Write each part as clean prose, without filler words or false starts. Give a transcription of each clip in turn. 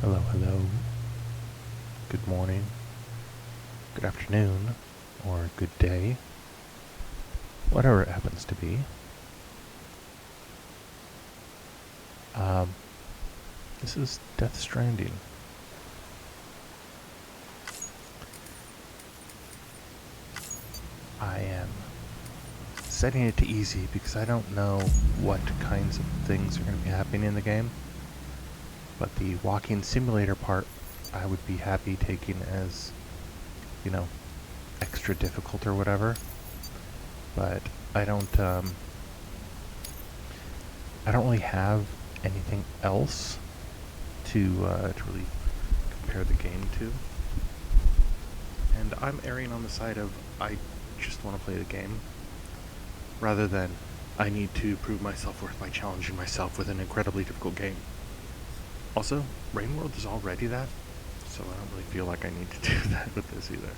Hello, hello. Good morning, good afternoon, or good day. Whatever it happens to be. This is Death Stranding. I am setting it to easy because I don't know what kinds of things are going to be happening in the game. But the walking simulator part, I would be happy taking as, extra difficult or whatever. But I don't really have anything else to really compare the game to. And I'm erring on the side of I just want to play the game, rather than I need to prove my self-worth by challenging myself with an incredibly difficult game. Also, Rain World is already that, so I don't really feel like I need to do that with this either.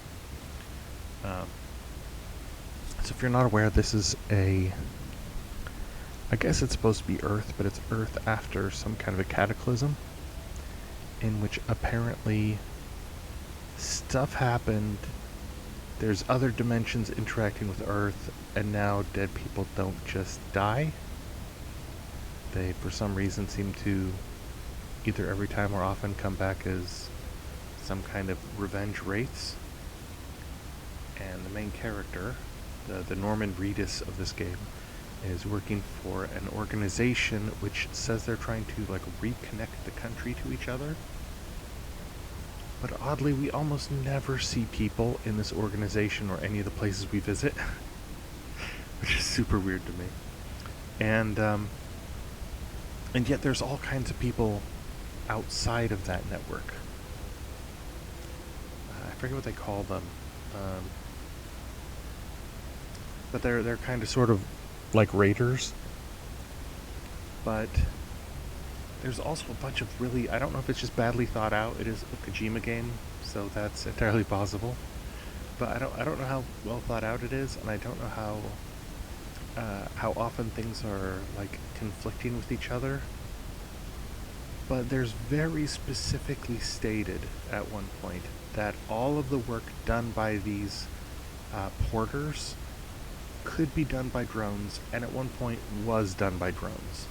So if you're not aware, this is I guess it's supposed to be Earth, but it's Earth after some kind of a cataclysm, in which apparently stuff happened. There's other dimensions interacting with Earth, and now dead people don't just die. They, for some reason, seem to either every time or often come back as some kind of revenge wraiths. And the main character, the Norman Reedus of this game, is working for an organization which says they're trying to reconnect the country to each other. But oddly, we almost never see people in this organization or any of the places we visit, which is super weird to me. And yet there's all kinds of people outside of that network. I forget what they call them, but they're kind of sort of like raiders. But there's also a bunch of really, I don't know if it's just badly thought out. It is a Kojima game, so that's entirely possible. But I don't know how well thought out it is, and I don't know how often things are conflicting with each other. But there's very specifically stated at one point that all of the work done by these porters could be done by drones, and at one point was done by drones.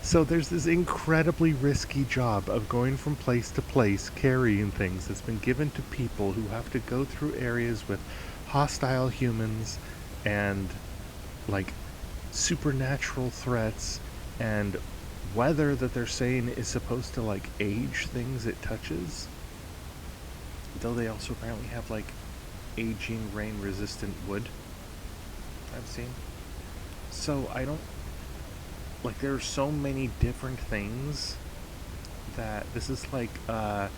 So there's this incredibly risky job of going from place to place carrying things that's been given to people who have to go through areas with hostile humans and supernatural threats and weather that they're saying is supposed to age things it touches, though they also apparently have aging rain resistant wood I've seen. So I don't there are so many different things that this is a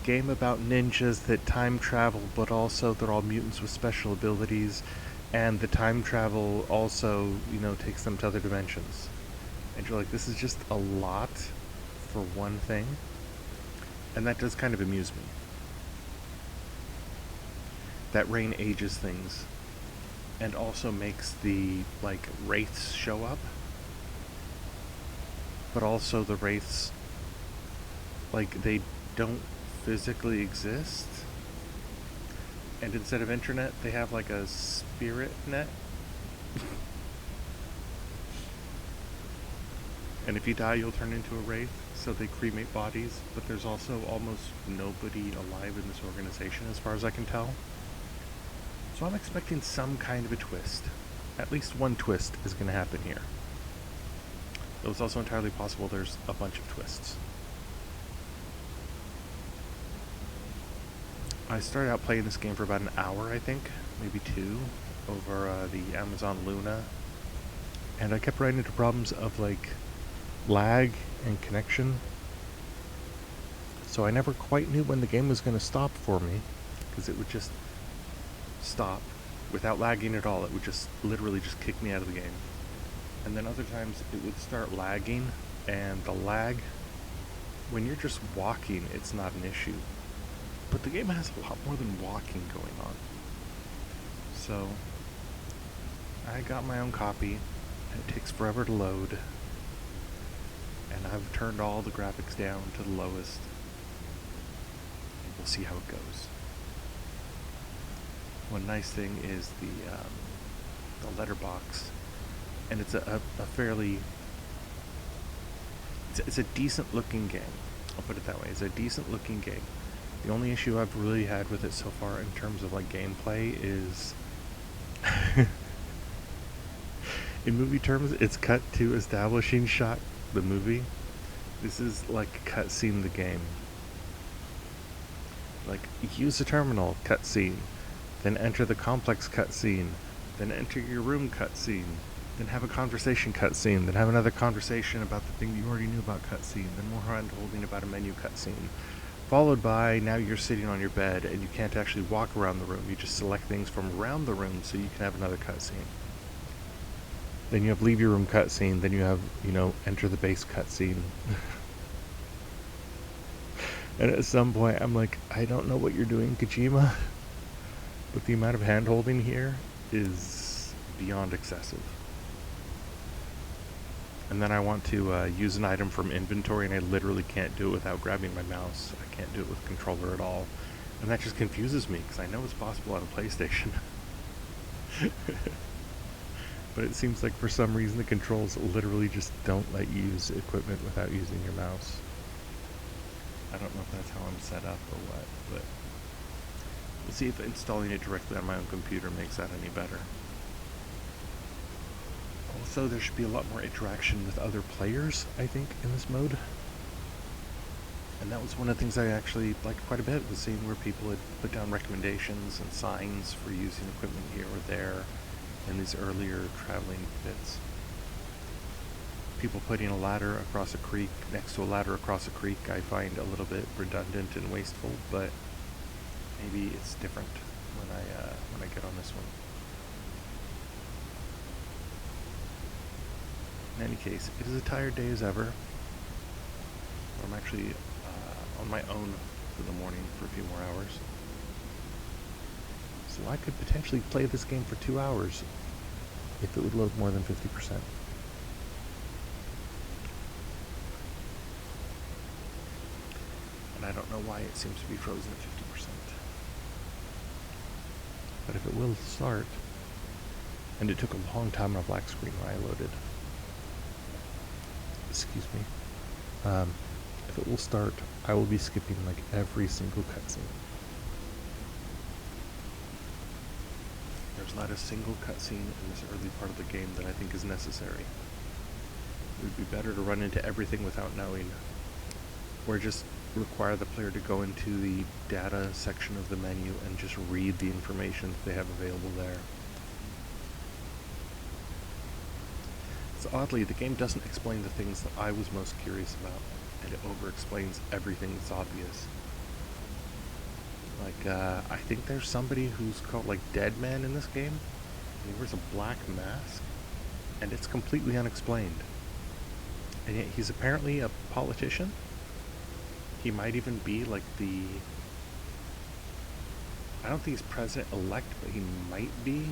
game about ninjas that time travel, but also they're all mutants with special abilities, and the time travel also takes them to other dimensions. And you're this is just a lot for one thing, and that does kind of amuse me. That rain ages things, and also makes the wraiths show up. But also the wraiths, they don't physically exist. And instead of internet, they have a spirit net. And if you die, you'll turn into a wraith, so they cremate bodies. But there's also almost nobody alive in this organization, as far as I can tell. So I'm expecting some kind of a twist. At least one twist is going to happen here. It was also entirely possible there's a bunch of twists. I started out playing this game for about an hour, I think, maybe 2, over the Amazon Luna. And I kept running into problems of lag and connection. So I never quite knew when the game was going to stop for me, because it would just stop without lagging at all. It would just literally just kick me out of the game. And then other times it would start lagging, and the lag, when you're just walking, it's not an issue. But the game has a lot more than walking going on. So I got my own copy, and it takes forever to load. and I've turned all the graphics down to the lowest. We'll see how it goes. One nice thing is the letterbox, and it's a fairly, it's a decent looking game. I'll put it that way. It's a decent looking game. The only issue I've really had with it so far in terms of like gameplay is in movie terms, it's cut to establishing shot the movie. This is like cutscene the game. Like, use the terminal cutscene, then enter the complex cutscene, then enter your room cutscene, then have a conversation cutscene, then have another conversation about the thing you already knew about cutscene, then more hand-holding about a menu cutscene, followed by now you're sitting on your bed and you can't actually walk around the room. You just select things from around the room so you can have another cutscene. Then you have leave your room cutscene, then you have, enter the base cutscene. And at some point, I'm like, I don't know what you're doing, Kojima, but the amount of hand-holding here is beyond excessive. And then I want to use an item from inventory, and I literally can't do it without grabbing my mouse. I can't do it with a controller at all. And that just confuses me, because I know it's possible on a PlayStation. But it seems like for some reason the controls literally just don't let you use equipment without using your mouse. I don't know if that's how I'm set up or what, but we'll see if installing it directly on my own computer makes that any better. Also, there should be a lot more interaction with other players, I think, in this mode. And that was one of the things I actually liked quite a bit, was seeing where people had put down recommendations and signs for using equipment here or there in these earlier traveling bits. People putting a ladder across a creek next to a ladder across a creek I find a little bit redundant and wasteful, but maybe it's different when I get on this one. In any case, it is a tired day as ever. I'm actually on my own for the morning for a few more hours. So I could potentially play this game for 2 hours if it would load more than 50%. And I don't know why it seems to be frozen at 50%. But if it will start, and it took a long time on a black screen when I loaded. Excuse me. If it will start, I will be skipping like every single cutscene. There's not a single cutscene in this early part of the game that I think is necessary. It would be better to run into everything without knowing, or just require the player to go into the data section of the menu and just read the information that they have available there. So oddly, the game doesn't explain the things that I was most curious about, and it over-explains everything that's obvious. Like, I think there's somebody who's called, like, Dead Man in this game, and he wears a black mask, and it's completely unexplained. And yet he's apparently a politician. He might even be, like, I don't think he's president-elect, but he might be,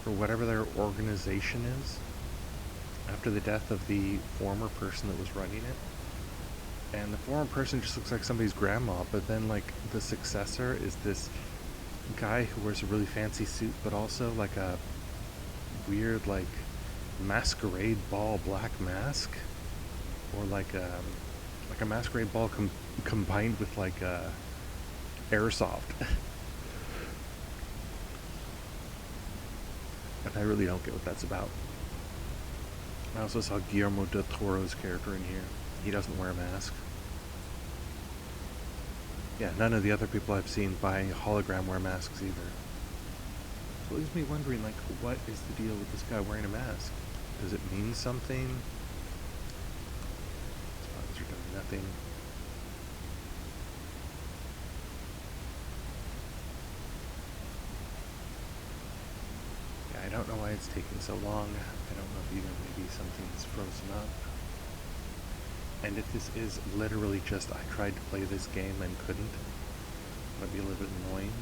for whatever their organization is, after the death of the former person that was running it. And the former person just looks like somebody's grandma, but then, like, the successor is this guy who wears a really fancy suit, but also, like, a weird, like, masquerade ball black mask, or like a masquerade ball combined with, like, airsoft. And I really don't get what that's about. I also saw Guillermo del Toro's character in here. He doesn't wear a mask. Yeah, none of the other people I've seen buy hologram wear masks either. So it leaves me wondering, like, what is the deal with this guy wearing a mask? Does it mean something? Sponsors are doing nothing. Yeah, I don't know why it's taking so long. I don't know if either maybe something's frozen up. And if this is literally just, I tried to play this game and couldn't, that'd be a little bit annoying.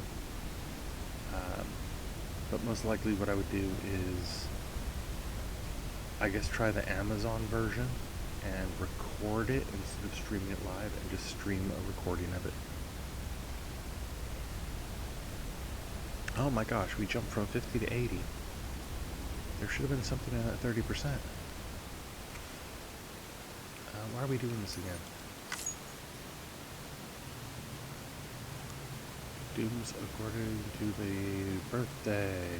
But most likely what I would do is, I guess, try the Amazon version, and record it instead of streaming it live and just stream a recording of it. Oh my gosh, we jumped from 50 to 80. There should have been something in that 30%. Why are we doing this again? Dooms according to the birthday.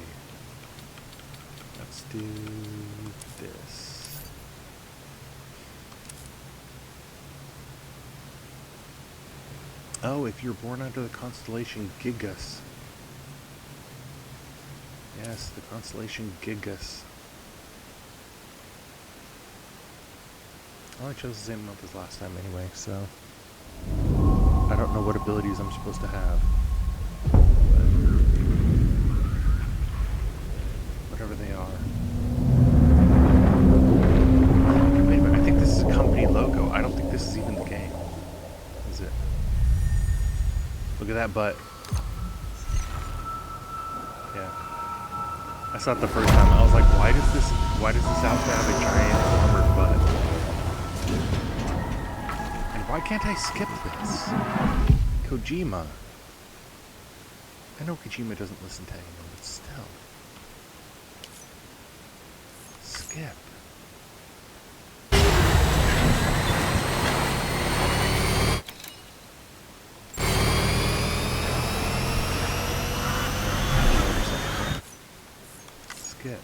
Let's do this. Oh, if you're born under the constellation Gigas. Yes, the constellation Gigas. Well, I chose the same month as last time anyway, so I don't know what abilities I'm supposed to have. But whatever they are. Wait a minute, I think this is a company logo. I don't think this is even the game. Is it? Look at that butt. Yeah. I saw it the first time. I was like, why does this outfit have a giant armored butt? And why can't I skip this? Kojima. I know Kojima doesn't listen to anyone, but still. Skip. Skip.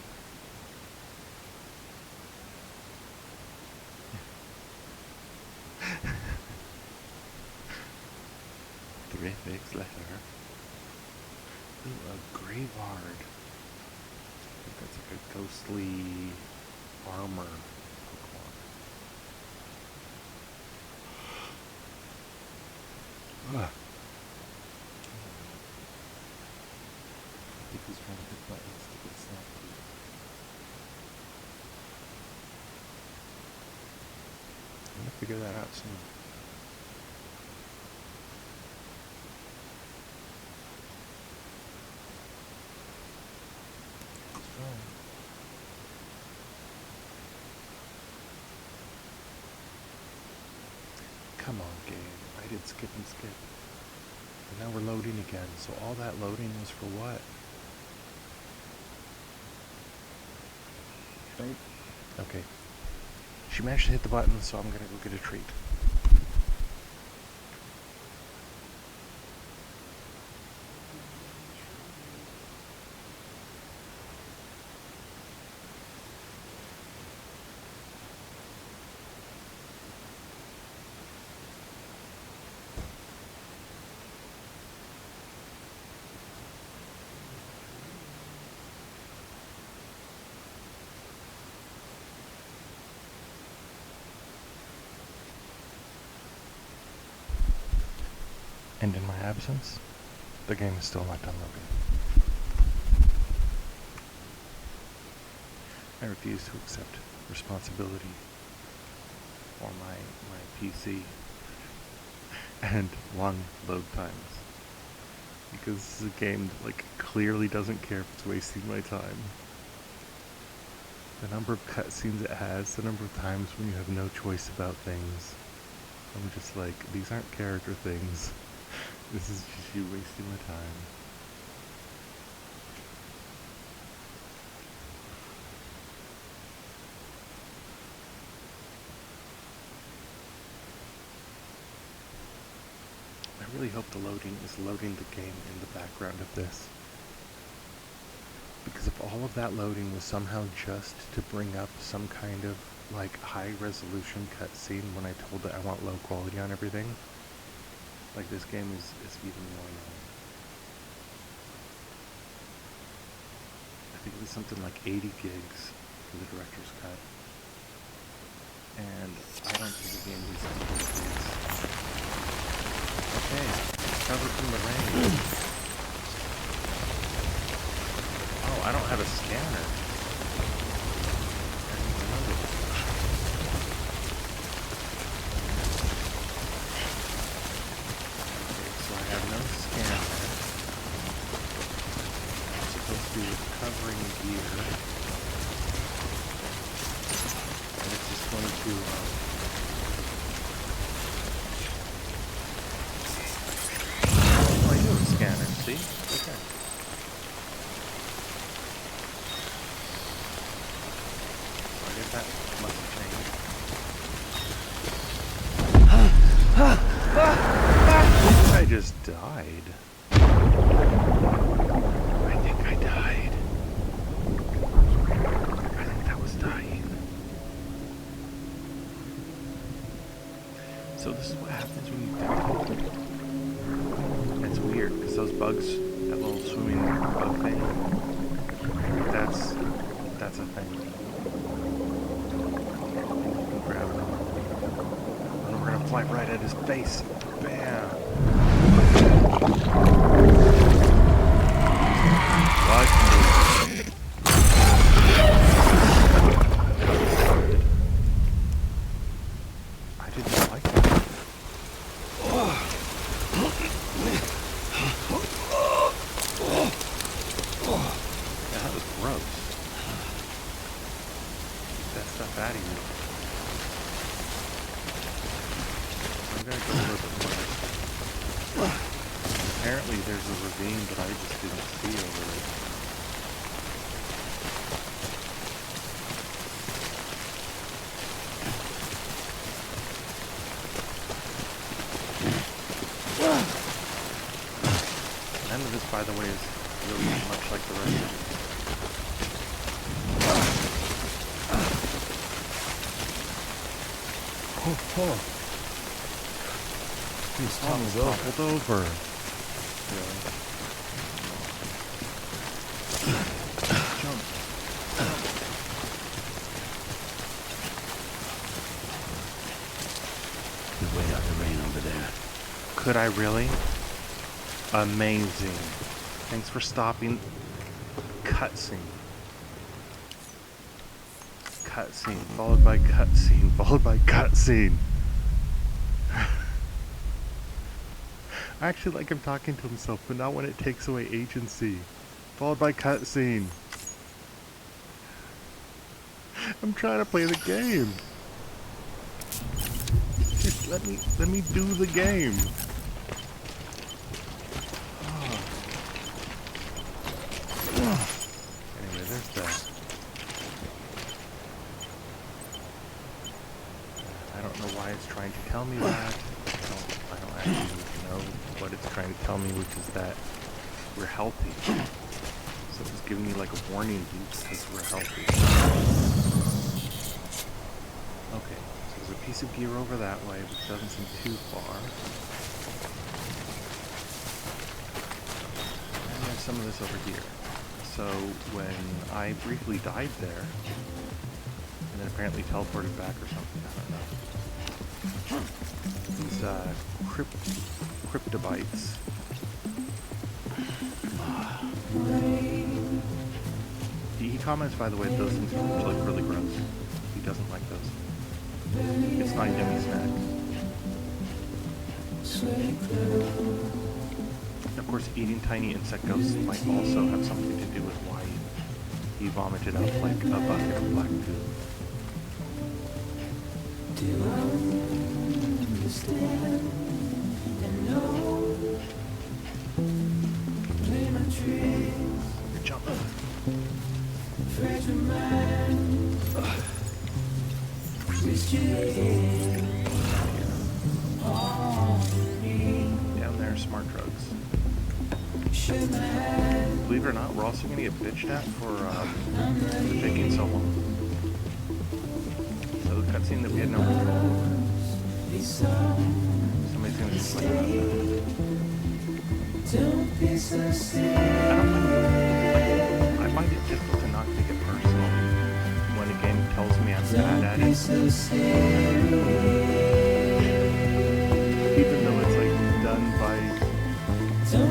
Terrific letter. Ooh, a graveyard. I think that's like a ghostly armor Pokemon. Ugh. I think he's trying to hit buttons to get snappy. I'm gonna figure that out soon. Come on, game. I did skip and skip. And now we're loading again. So all that loading was for what? Right? Okay. She managed to hit the button, so I'm gonna go get a treat. And in my absence, the game is still not done loading. I refuse to accept responsibility for my PC and long load times. Because this is a game that clearly doesn't care if it's wasting my time. The number of cutscenes it has, the number of times when you have no choice about things. I'm just like, these aren't character things. This is just you wasting my time. I really hope the loading is loading the game in the background of this. Because if all of that loading was somehow just to bring up some kind of high resolution cutscene when I told it I want low quality on everything, this game is even more annoying. I think it was something like 80 gigs for the director's cut. And I don't think the game needs to be 80 gigs. Okay, covered from the rain. Oh, I don't have a scanner. I didn't remember that. Okay, so I have no scanner. I'm supposed to be recovering gear. And it's just going to guess that must have changed. I just died. I think I died. I think that was dying. So this is what happens when you die. It's weird, because those bugs, that little swimming bug thing, that's a thing. Grab them. And we're gonna fly right at his face. Bam! What? I didn't like that. Yeah, that was gross. Get that stuff out of here. I'm gonna go a little bit more. Apparently there's a ravine that I just didn't see over there. None of this, by the way, is really much like the rest of it. Oh. He's toppled over. Really? Jump. Good way out the rain over there. Could I really? Amazing. Thanks for stopping. Cutscene. Cutscene, followed by cutscene, followed by cutscene. I actually like him talking to himself, but not when it takes away agency. Followed by cutscene. I'm trying to play the game. Just let me do the game. Anyway, there's that. I don't know why it's trying to tell me that. I don't actually know what it's trying to tell me, which is that we're healthy. So it's giving me like a warning because we're healthy. Okay, so there's a piece of gear over that way, which doesn't seem too far. And there's some of this over here. So when I briefly died there, and then apparently teleported back or something, I don't know. These cryptobites. He comments, by the way, that those things look really gross. He doesn't like those. It's not a yummy snack. Of course, eating tiny insect ghosts might also have something to do with why he vomited out like a bucket of black goo. Do I understand and know? Play my tricks, You're jumping. fresh your mind. Twist your head on me. Down there, smart drugs. Shake my hand. Believe it or not, we're also going to get bitched at for taking so long. So the cutscene that we had no control over. Somebody's going to complain about that. Don't be so sad. I find it difficult to not take it personal when a game tells me I'm bad at it. Even though it's like done by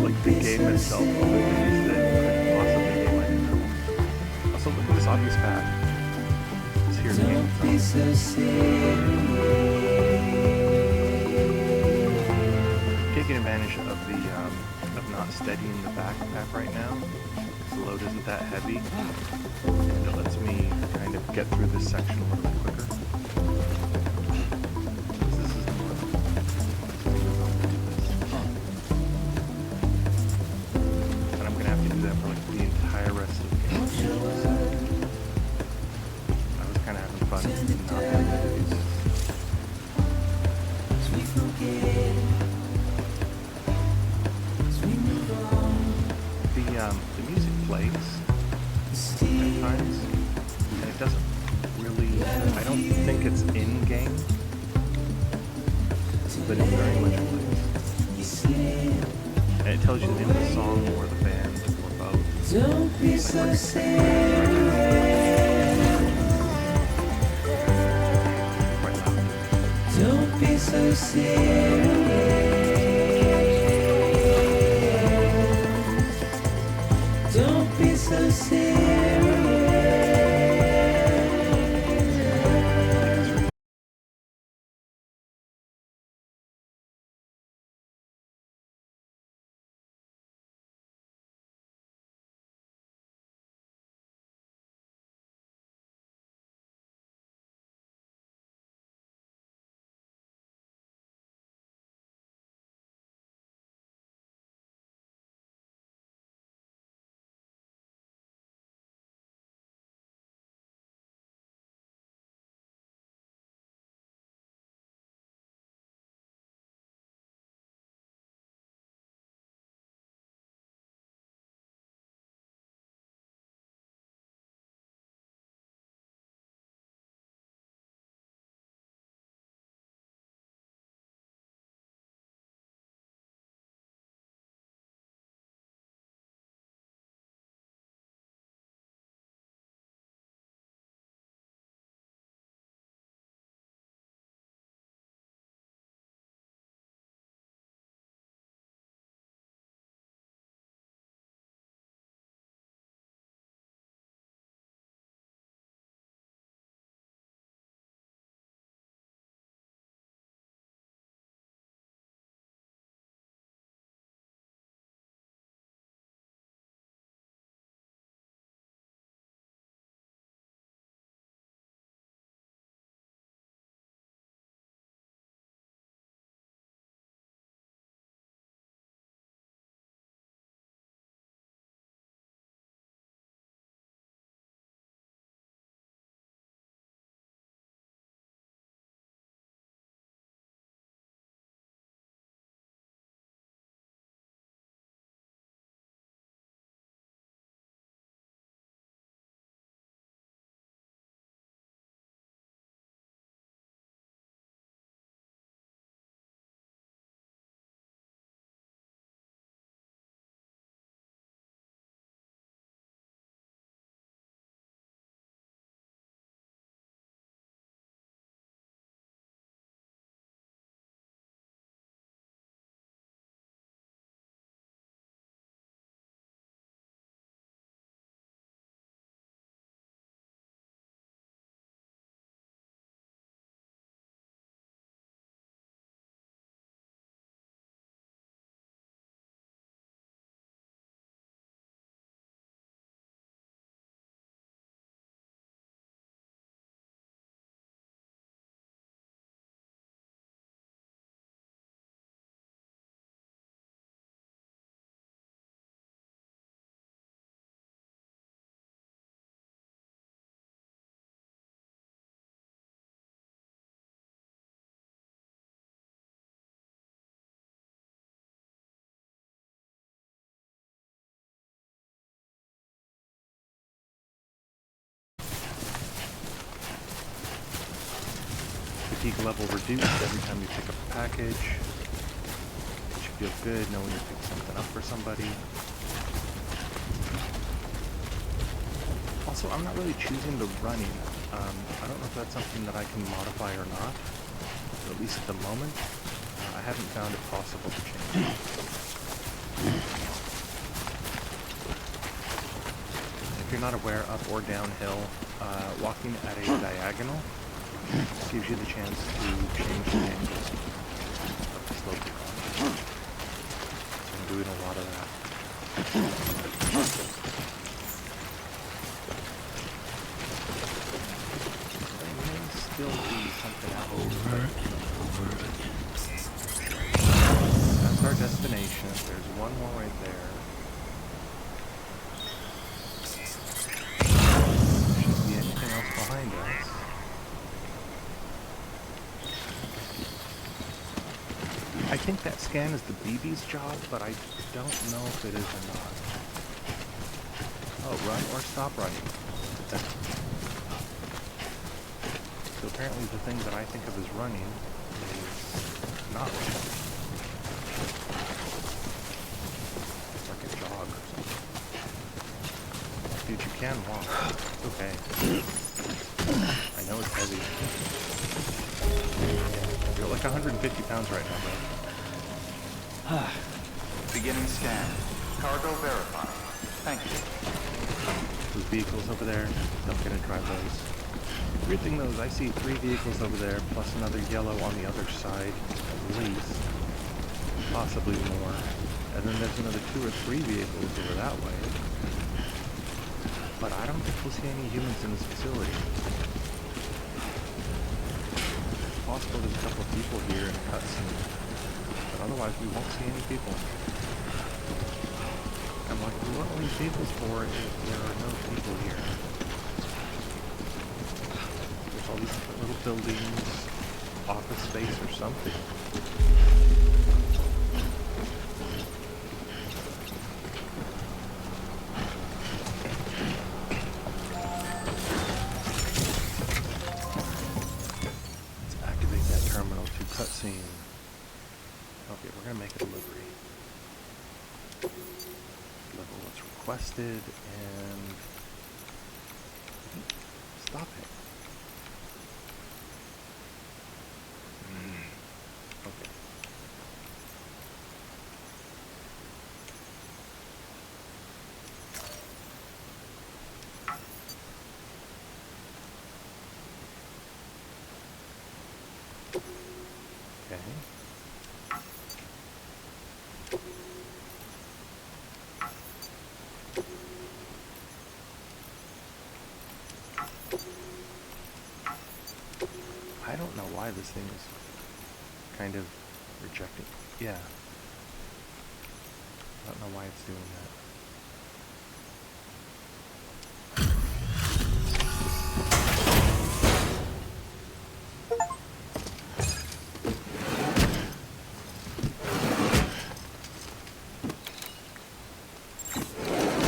like the game itself, all the ways that could possibly be my control. Also, look at this obvious path. It's here in the game itself. Taking advantage of the of not steadying the back path right now. The load isn't that heavy, and it lets me kind of get through this section a little bit quicker. This is more. And I'm gonna have to do that for like the entire rest of the game. I was kind of having fun and not having movies. as we forget, as we move on. The music plays at times, and it doesn't really. I don't think it's in game, but it very much plays. And it tells you the name of the song or the band or both. Don't be so serious. Quite loud. Don't be so serious. Don't be so serious. Fatigue level reduced every time you pick up a package. It should feel good knowing you picked something up for somebody. Also, I'm not really choosing the running. I don't know if that's something that I can modify or not, or at least at the moment. I haven't found it possible to change. If you're not aware, up or downhill, walking at a diagonal gives you the chance to change the angle of the slope you're on. So I'm doing a lot of that. There may still be something out there. That's our destination. There's one more right there. Shouldn't be anything else behind us. think that scan is the BB's job, but I don't know if it is or not. Oh, run or stop running. So apparently the thing that I think of as running is not running. It's like a jog or something. Dude, you can walk. It's okay. I know it's heavy. You're like 150 pounds right now, bro. Beginning scan. Cargo verified. Thank you. Those vehicles over there, don't get to drive those. Weird thing though is I see 3 vehicles over there, plus another yellow on the other side, at least. Possibly more. And then there's another 2 or 3 vehicles over that way. But I don't think we'll see any humans in this facility. It's possible there's a couple of people here in a cutscene. But otherwise we won't see any people. I'm like, what are these vehicles for if there are no people here? There's all these different little buildings, office space or something. Let's activate that terminal to cutscene. Okay, we're gonna make a delivery. Level what's requested and stop it. Okay. Okay. I don't know why this thing is kind of rejecting. Yeah. I don't know why it's doing that.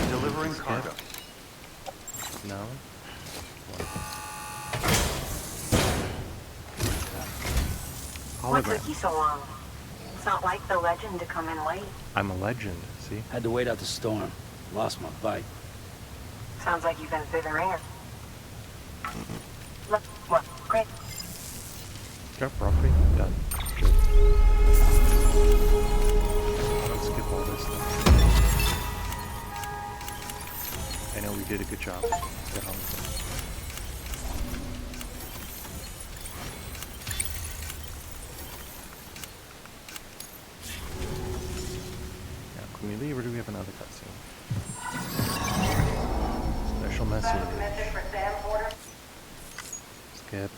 Delivering cargo. No? What Hologram. took you so long? It's not like the legend to come in late. I'm a legend, see? Had to wait out the storm. Lost my bike. Sounds like you've been through the ringer. Look, what? Great. Got property? Done. Good. Let's skip all this stuff. I know we did a good job. Get on with it. Now, can we leave or do we have another cutscene? Special message. Skip.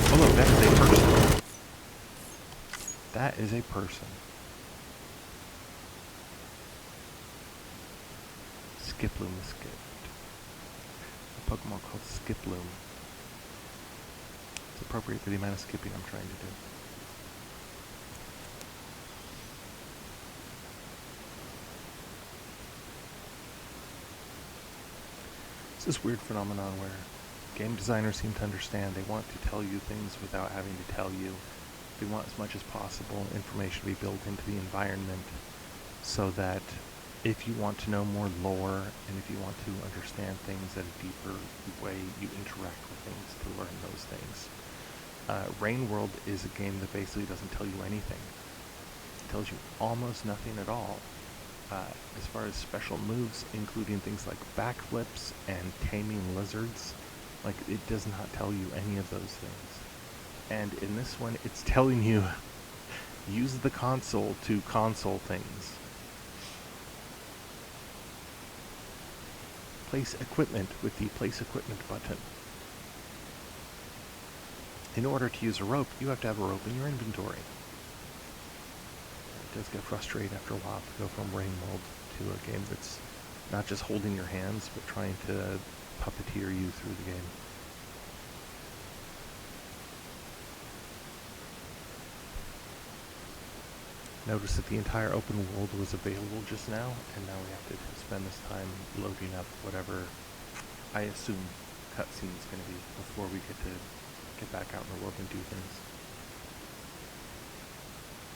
Oh look, that is a person. That is a person. Skiploom is skipped. A Pokemon called Skiploom. It's appropriate for the amount of skipping I'm trying to do. It's this weird phenomenon where game designers seem to understand they want to tell you things without having to tell you. They want as much as possible information to be built into the environment so that if you want to know more lore and if you want to understand things at a deeper way, you interact with things to learn those things. Rain World is a game that basically doesn't tell you anything. It tells you almost nothing at all. As far as special moves, including things like backflips and taming lizards, like it does not tell you any of those things. And in this one, it's telling you, use the console to console things. Place equipment with the place equipment button. In order to use a rope, you have to have a rope in your inventory. It does get frustrating after a while to go from Rain World to a game that's Not just holding your hands, but trying to puppeteer you through the game. Notice that the entire open world was available just now, and now we have to spend this time loading up whatever I assume cutscene is going to be before we get back out in the world and do things.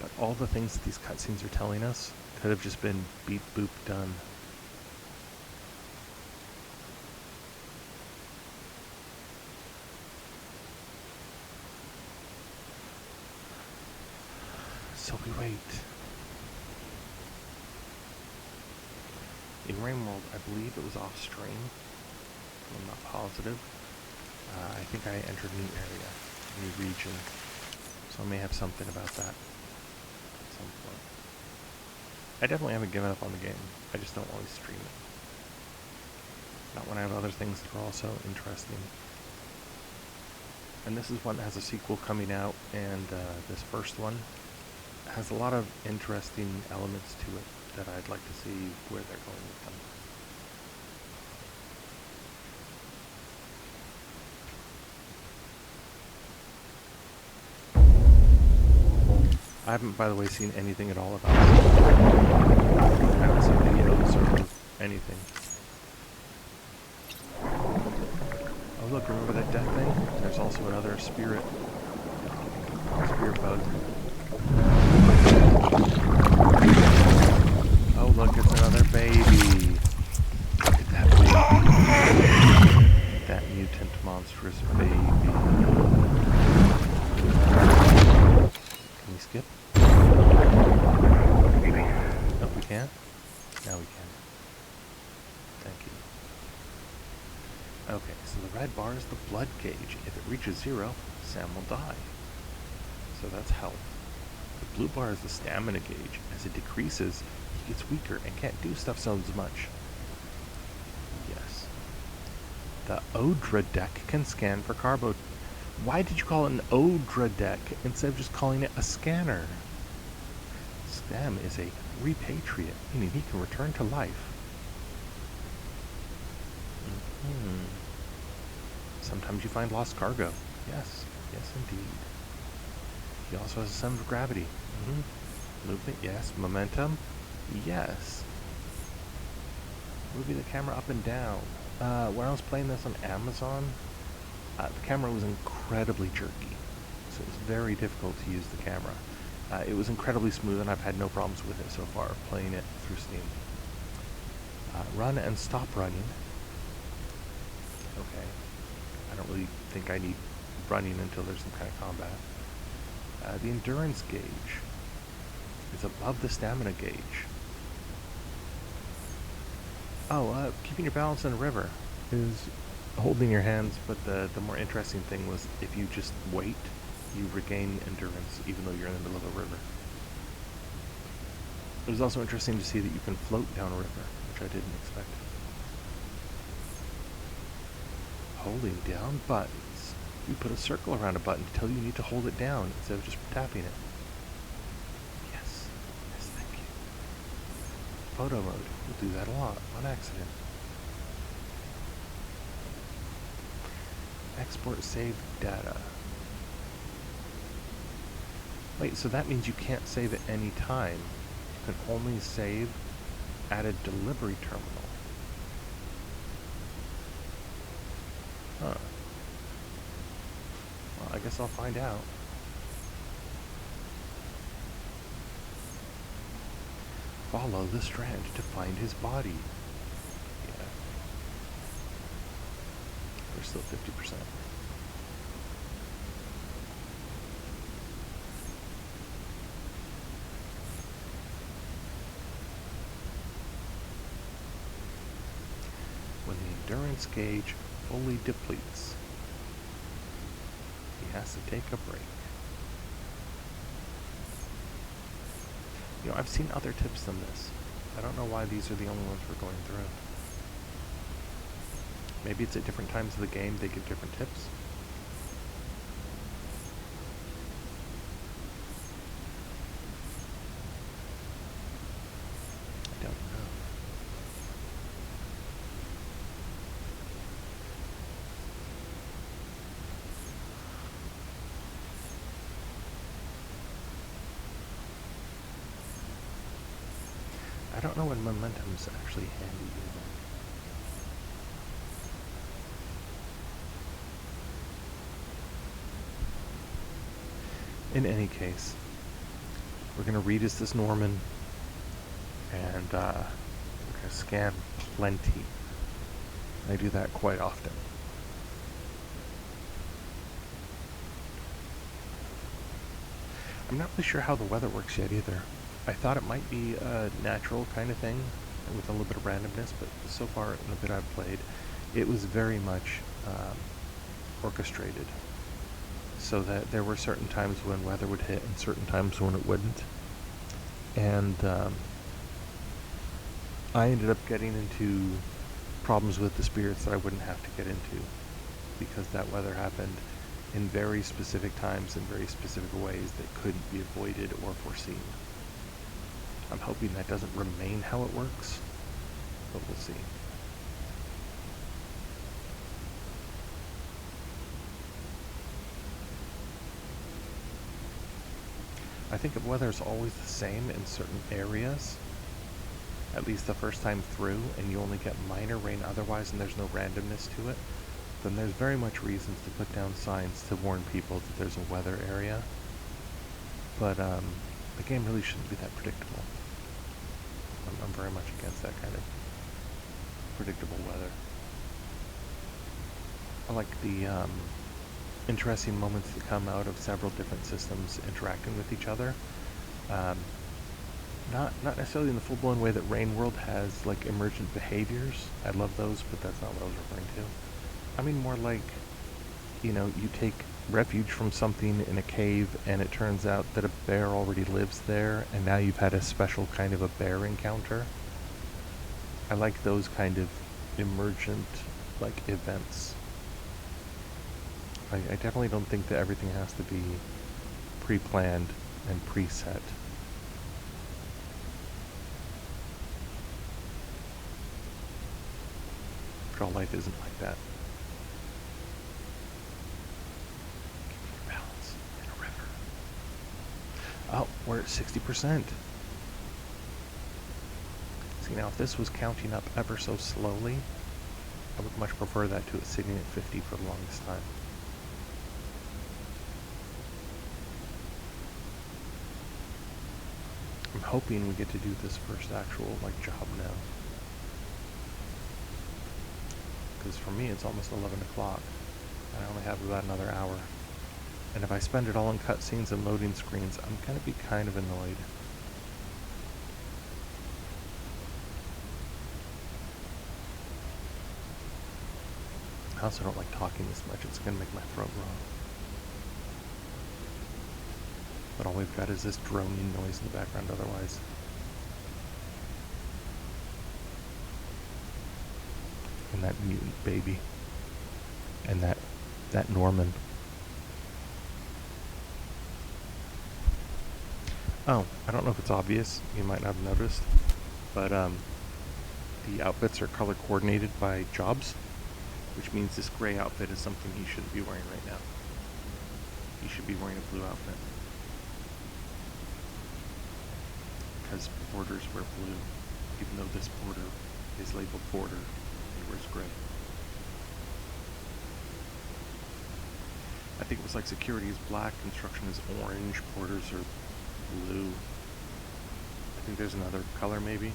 But all the things that these cutscenes are telling us could have just been beep boop done. So we wait. In Rainworld, I believe it was off stream. I'm not positive. I think I entered a new area, a new region. So I may have something about that at some point. I definitely haven't given up on the game. I just don't always stream it. Not when I have other things that are also interesting. And this is one that has a sequel coming out, and this first one has a lot of interesting elements to it that I'd like to see where they're going with them. I haven't, by the way, seen anything at all about it. I haven't seen videos or anything. Oh look, remember that death thing? There's also another spirit bug. Oh look, it's another baby. Look at that baby. That mutant monstrous baby. Can we skip? Nope, we can't? Now we can. Thank you. Okay, so the red bar is the blood gauge. If it reaches 0, Sam will die. So that's health. The blue bar is the stamina gauge. As it decreases, he gets weaker and can't do stuff so much. Yes. The Odra deck can scan for carbo. Why did you call it an Odra deck instead of just calling it a scanner? Sam is a repatriate, meaning he can return to life. Sometimes you find lost cargo. Yes, yes indeed. He also has a center of gravity. Movement, yes. Momentum, yes. Moving the camera up and down. When I was playing this on Amazon, the camera was incredibly jerky, so it was very difficult to use the camera. It was incredibly smooth, and I've had no problems with it so far, playing it through Steam. Run and stop running. Okay. I don't really think I need running until there's some kind of combat. The endurance gauge is above the stamina gauge. Oh, keeping your balance in a river is holding your hands, but the more interesting thing was if you just wait, you regain endurance even though you're in the middle of a river. It was also interesting to see that you can float down a river, which I didn't expect. Holding down buttons. You put a circle around a button to tell you need to hold it down instead of just tapping it. Yes. Yes, thank you. Photo mode. We'll do that a lot on accident. Export saved data. Wait, so that means you can't save at any time. You can only save at a delivery terminal. Huh. Well, I guess I'll find out. Follow the strand to find his body. Yeah. We're still 50%. When the endurance gauge fully depletes, he has to take a break. You know, I've seen other tips than this. I don't know why these are the only ones we're going through. Maybe it's at different times of the game they give different tips. I don't know. I don't know when momentum's actually handy either. In any case, we're going to read as this Norman, and we're going to scan plenty. I do that quite often. I'm not really sure how the weather works yet either. I thought it might be a natural kind of thing with a little bit of randomness, but so far in the bit I've played, it was very much orchestrated. So that there were certain times when weather would hit and certain times when it wouldn't. And I ended up getting into problems with the spirits that I wouldn't have to get into because that weather happened in very specific times in very specific ways that couldn't be avoided or foreseen. I'm hoping that doesn't remain how it works, but we'll see. I think if weather is always the same in certain areas, at least the first time through, and you only get minor rain otherwise and there's no randomness to it, then there's very much reasons to put down signs to warn people that there's a weather area. But the game really shouldn't be that predictable. I'm very much against that kind of predictable weather. I like the interesting moments that come out of several different systems interacting with each other. Not necessarily in the full-blown way that Rain World has, like, emergent behaviors. I love those, but that's not what I was referring to. I mean more like, you know, you take refuge from something in a cave and it turns out that a bear already lives there and now you've had a special kind of a bear encounter. I like those kind of emergent, like, events. I definitely don't think that everything has to be pre-planned and preset. After all, life isn't like that. Keeping your balance in a river. Oh, we're at 60%. See, now if this was counting up ever so slowly, I would much prefer that to it sitting at 50 for the longest time. I'm hoping we get to do this first actual, like, job now. Because for me it's almost 11 o'clock, and I only have about another hour. And if I spend it all on cutscenes and loading screens, I'm going to be kind of annoyed. I also don't like talking this much, it's going to make my throat raw. But all we've got is this droning noise in the background otherwise. And that mutant baby. And that Norman. Oh, I don't know if it's obvious, you might not have noticed, but the outfits are color coordinated by jobs, which means this gray outfit is something he shouldn't be wearing right now. He should be wearing a blue outfit. Because borders wear blue, even though this border is labeled border, he wears gray. I think it was like security is black, construction is orange, borders are blue. I think there's another color maybe.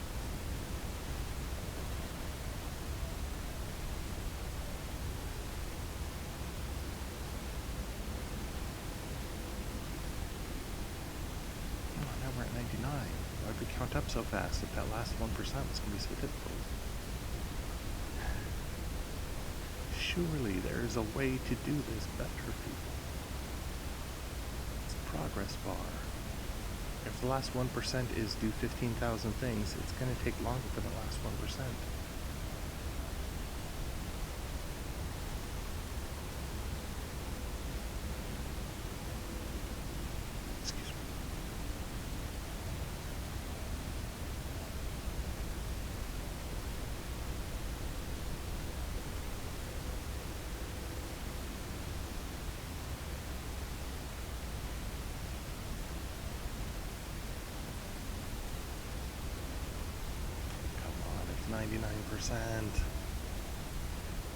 Oh, now we're at 99. Why'd we count up so fast if that last 1% was going to be so difficult? Surely there is a way to do this better, people. It's a progress bar. If the last 1% is do 15,000 things, it's going to take longer for the last 1%. Excuse me. 99%.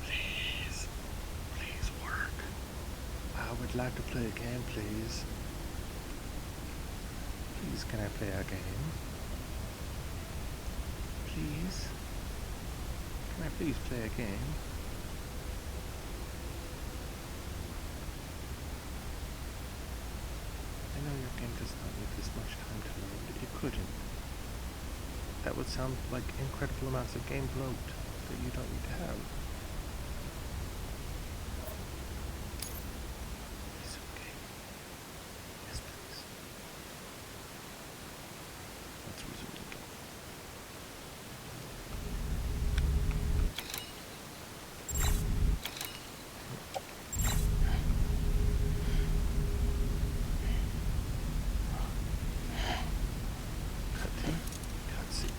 Please. Please work. I would like to play a game, please. Please, can I play a game? Please? Can I please play a game? I know your game does not need this much time to load. It couldn't. That would sound like incredible amounts of game bloat that you don't need to have. It's okay. Yes, please. Let's resume the game. Cutscene.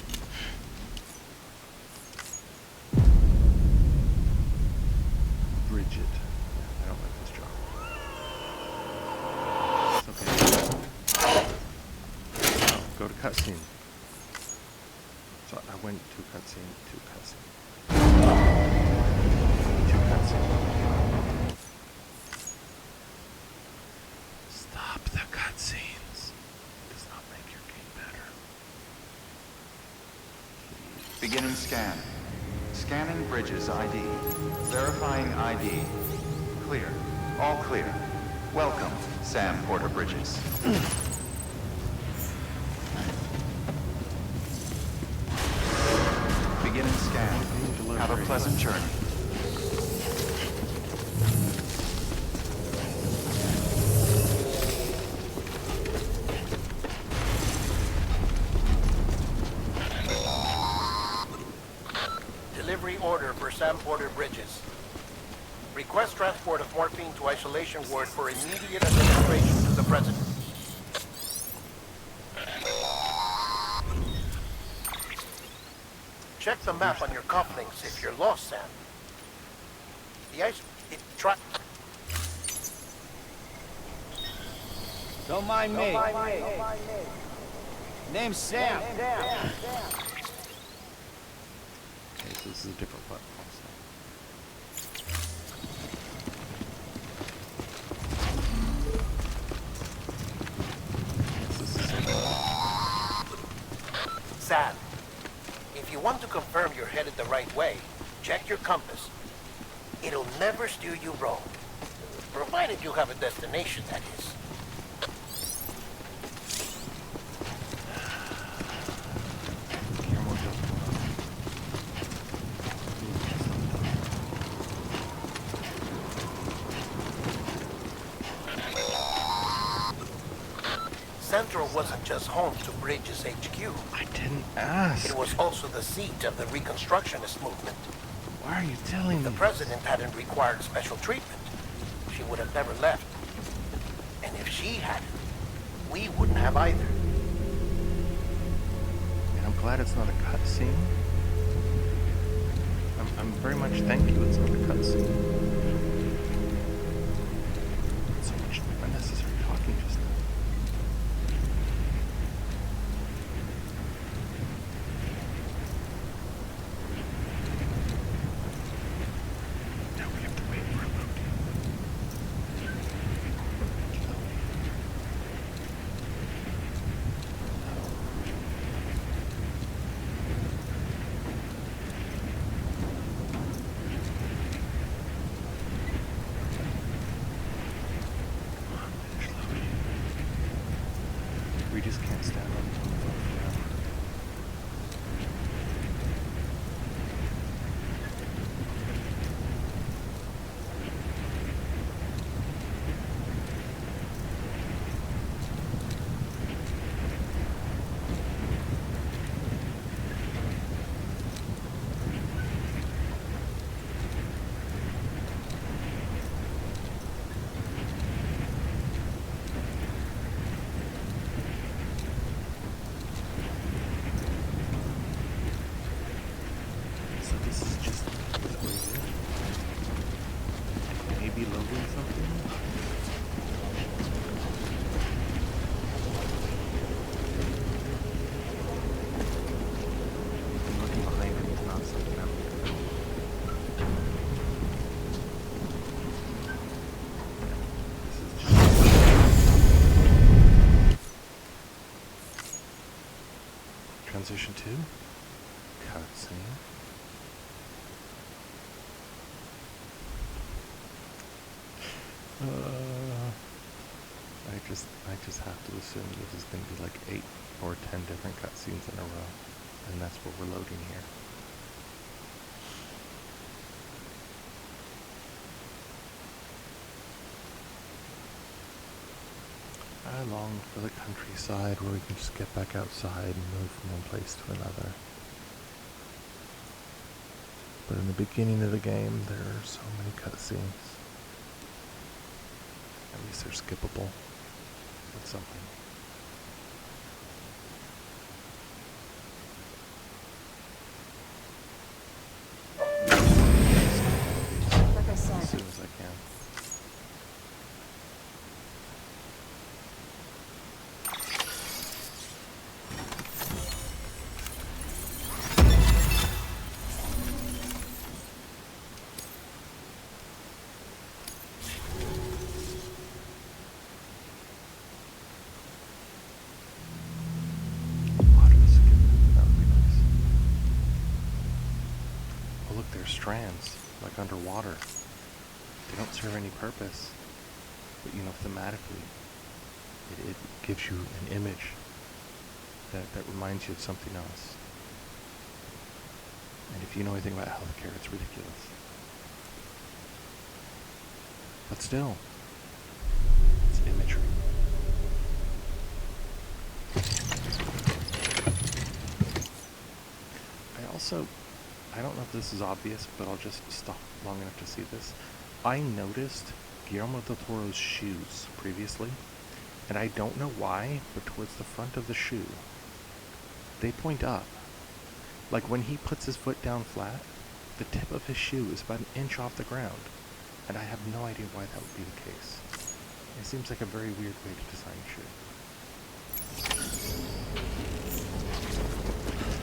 Bridget. Yeah, I don't like this job. It's okay. Oh, go to cutscene. So I went to cutscene, to cutscene. To cutscene. Stop the cutscenes. It does not make your game better. Beginning scan. Scanning Bridges ID. Verifying ID. Clear. All clear. Welcome, Sam Porter Bridges. Beginning scan. Have a pleasant journey. Delivery order for Sam Porter Bridges. Request transport of morphine to isolation ward for immediate administration to the President. Check the map on your cufflinks if you're lost, Sam. The ice... Don't mind me. Name's Sam. Okay, so this is a different platform. Sam, if you want to confirm you're headed the right way, check your compass. It'll never steer you wrong. Provided you have a destination, that is. Central wasn't just home to Bridges HQ. I didn't ask. It was also the seat of the Reconstructionist movement. Why are you telling me? The president hadn't required special treatment. She would have never left. And if she hadn't, we wouldn't have either. And I'm glad it's not a cutscene. I'm very much thank you it's not a cutscene. So much unnecessary talking just now. Now we have to wait for a loading. transition to cutscene. I just have to assume this is going to be like 8 or 10 different cutscenes in a row, and that's what we're loading here. I long for the countryside where we can just get back outside and move from one place to another. But in the beginning of the game, there are so many cutscenes. At least they're skippable. That's something. Like I As said, soon as I can. Auto skip. That would be nice. Oh look, there's strands, like underwater. They don't serve any purpose, but you know, thematically, it gives you an image that reminds you of something else. And if you know anything about healthcare, it's ridiculous. But still, it's imagery. I don't know if this is obvious, but I'll just stop long enough to see this. I noticed Guillermo del Toro's shoes previously, and I don't know why, but towards the front of the shoe, they point up. Like when he puts his foot down flat, the tip of his shoe is about an inch off the ground, and I have no idea why that would be the case. It seems like a very weird way to design a shoe.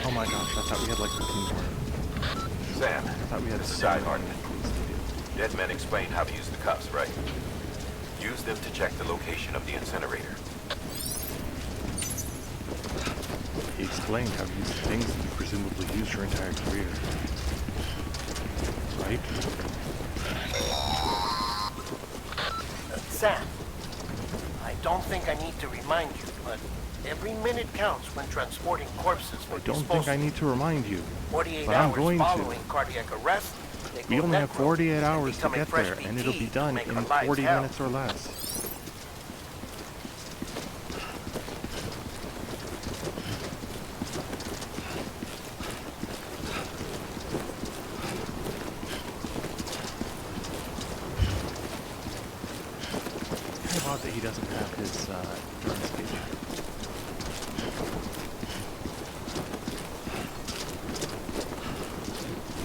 Oh my gosh, I thought we had like 15 more. Sam, I thought we had this is so many Die Hard. things to do. Dead men explained how to use the cuffs, right? Use them to check the location of the incinerator. He explained how to use the things that you presumably used your entire career. Right? Sam, I don't think I need to remind you, but every minute counts when transporting corpses for I don't disposal. think I need to remind you. 48 but I'm hours going to. following cardiac arrest, they We go only have necro 48 and hours to become a get fresh there, and it'll be VT to done make in our lives 40 hell. minutes or less. Kind of odd that he doesn't have his endurance gauge.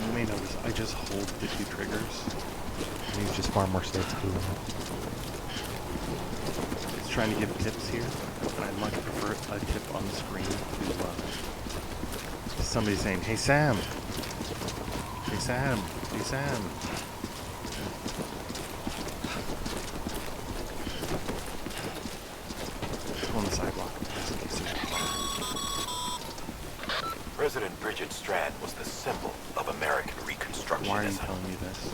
You may notice I just hold the two triggers, and he's just far more safe doing it. It's trying to give tips here, and I'd much prefer a tip on the screen to somebody saying, "Hey Sam! Hey Sam! Hey Sam!" Go on the sidewalk, just in case there's a problem. President Bridget Strand was the symbol of American Reconstructionism. Why are you telling me this?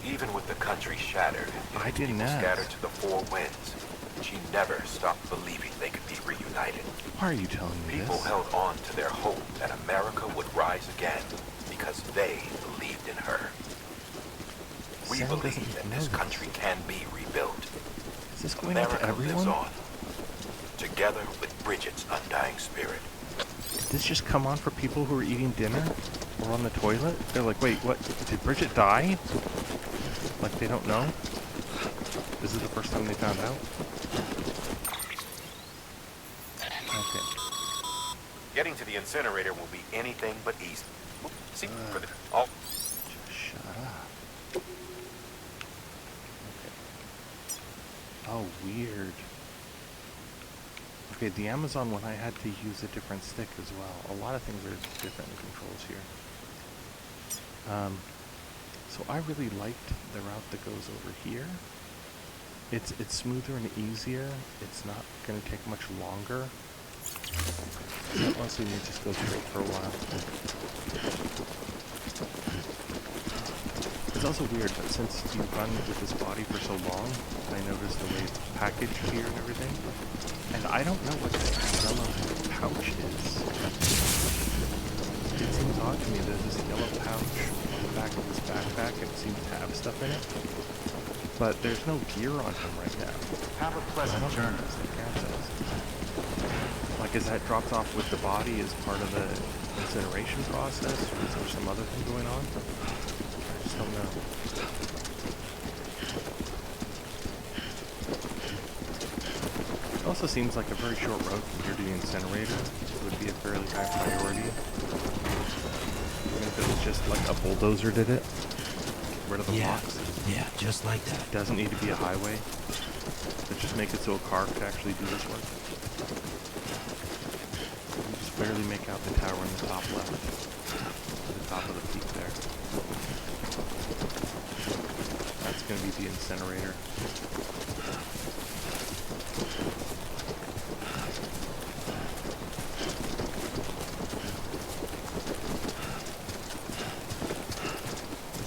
Even with the country shattered and I didn't people ask. scattered to the four winds, she never stopped believing they could be reunited. Why are you telling me People this? held on to their hope that America would rise again because they believed in her. We Sam believe doesn't that know this this. country can be rebuilt. Is this going out to America lives everyone? on, together with Bridget's undying spirit. Did this just come on for people who are eating dinner or on the toilet? They're like, wait, what? Did Bridget die? Like they don't know? This is the first time they found out? Okay. Getting to the incinerator will be anything but easy. See, for the all. Just shut up. Okay. Oh, weird. Okay, the Amazon one, I had to use a different stick as well. A lot of things are different in the controls here. So I really liked the route that goes over here. It's smoother and easier. It's not going to take much longer. So honestly, we just go straight for a while. It's also weird, but since you run with this body for so long, I noticed the way it's packaged here and everything. And I don't know what that yellow pouch is. It seems odd to me. There's this yellow pouch on the back of this backpack, and it seems to have stuff in it. But there's no gear on him right now. Have a pleasant journey. Like, is that dropped off with the body as part of the incineration process, or is there some other thing going on? I just don't know. It also seems like a very short road from here to the incinerator would be a fairly high priority. Even if it was just like a bulldozer did it. Get rid of the blocks. Yeah, just like that. It doesn't need to be a highway. But just make it so a car could actually do this work. You just barely make out the tower in the top left. At the top of the peak there. That's going to be the incinerator.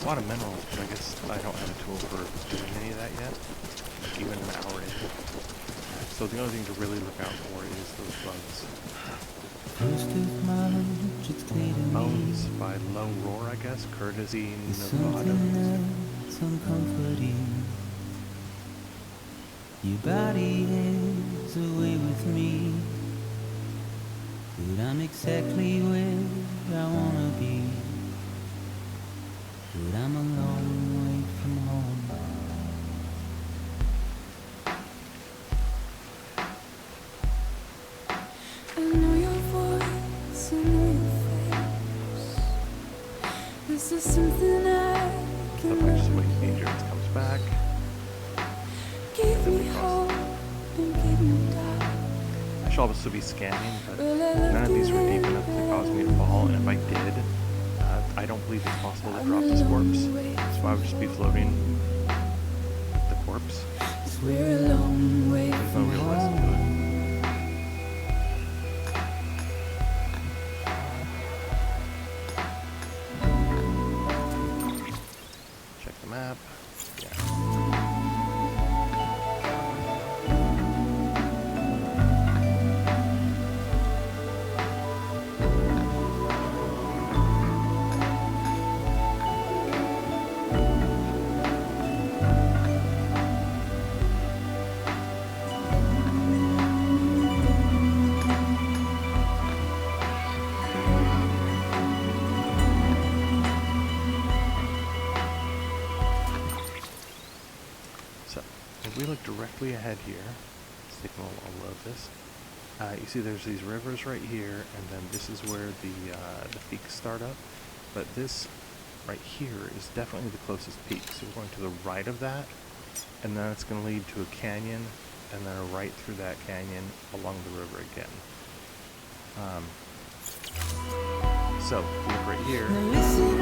A lot of minerals, but I guess I don't have a tool for doing any of that yet, even an hour in. So the only thing to really look out for is those bugs. First of March, it's clear to me. Bones by Lone Roar, I guess, courtesy There's Nevada. something that's uncomforting. Your body is away with me, but I'm exactly where I wanna be. But I'm a long way from home. I know your voice, I know your face. This is something I So can if I just wait till the endurance comes back, give me hope and give me doubt. I should also be scanning, but none of these were deep enough to cause me to fall, and if I did, I don't believe it's possible to drop this corpse. So I would just be floating with the corpse. We're a long way There's no from real lesson to it. Check the map. Yeah. So, if we look directly ahead here, let's take a little load this. You see there's these rivers right here, and then this is where the peaks start up. But this right here is definitely the closest peak. So we're going to the right of that, and then it's going to lead to a canyon, and then a right through that canyon along the river again. So, look right here. Now listen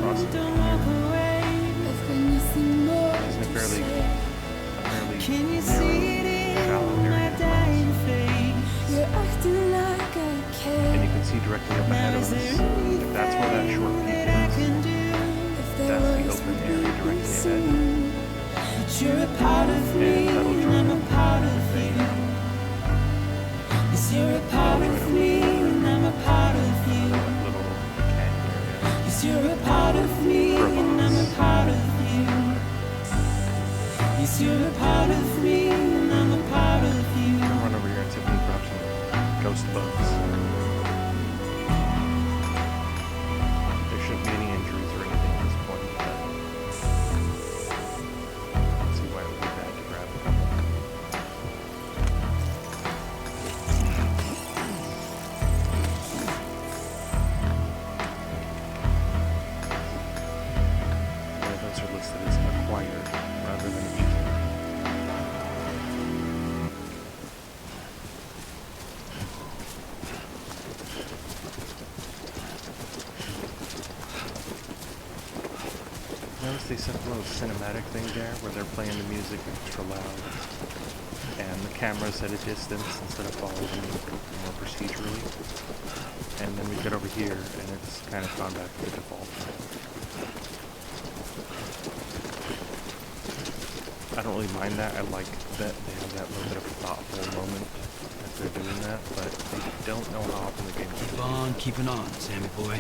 Crossing up, don't right walk here. away. I've got nothing more Isn't it to fairly say. Can you narrow, see it in shallow my area to cross? dying face? You're acting like I And care. you can see directly up ahead of us. If that's where that short peak is, If there that's the was open area directly ahead. soon, But you're a part of me, And that'll and join I'm up a part of thing you. now. Yes, you're a part That'll of join up me, and I'm a part of you. that little canyon area. Yes, you're a part of me, For a and I'm a boss. part of you. Yes, you're a part of me, and I'm a part of you. I'm gonna run over here and see if we can grab some ghost bugs. There shouldn't be any injuries or anything at this point, but let's see why it would be bad to grab a couple. Yeah, those are listed as acquired rather than eaten. Notice they set the little cinematic thing there where they're playing the music extra loud and the cameras at a distance instead of following them more procedurally. And then we get over here, and it's kind of gone back to the default. I don't really mind that. I like that they have that little bit of a thoughtful moment as they're doing that, but I don't know how often the game will Keep on keeping on, Sammy boy.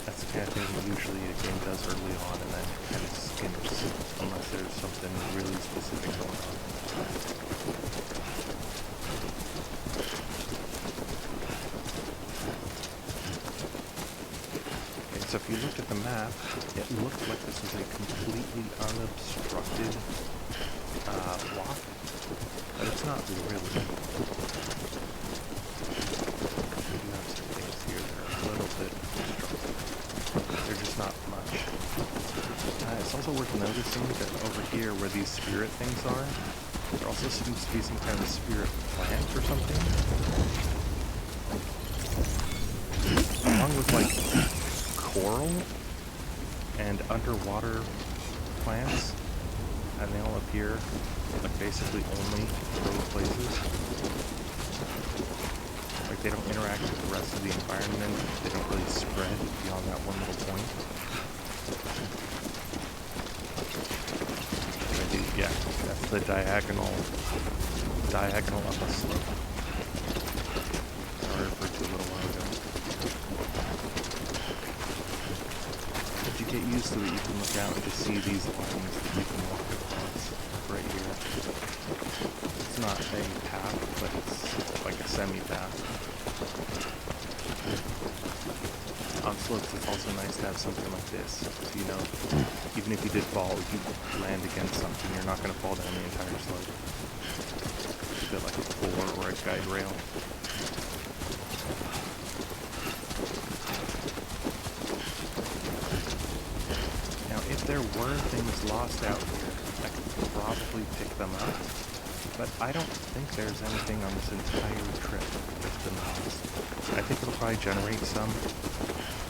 That's the kind of thing that usually a game does early on and then kind of skims unless there's something really specific going on. Okay, so if you look at the map, it looked like this was a completely unobstructed block, but it's not really. We do have some things here that are a little bit obstructed. They're just not much. It's also worth noticing that over here where these spirit things are, there also seems to be some kind of spirit plant or something. Along with like coral and underwater plants, and they all appear like basically only those places. Like they don't interact with the rest of the environment. They don't really spread beyond that one little point. Yeah, that's the diagonal up a slope. I referred to a little while ago. If you get used to it, you can look out and just see these lines that you can walk across right here. It's not a path, but it's like a semi-path. On slopes, it's also nice to have something like this. So you know, even if you did fall, if you land against something, you're not going to fall down the entire slope. A bit like a floor or a guide rail. Now, if there were things lost out here, I could probably pick them up. But I don't think there's anything on this entire trip that's been lost. I think it'll probably generate some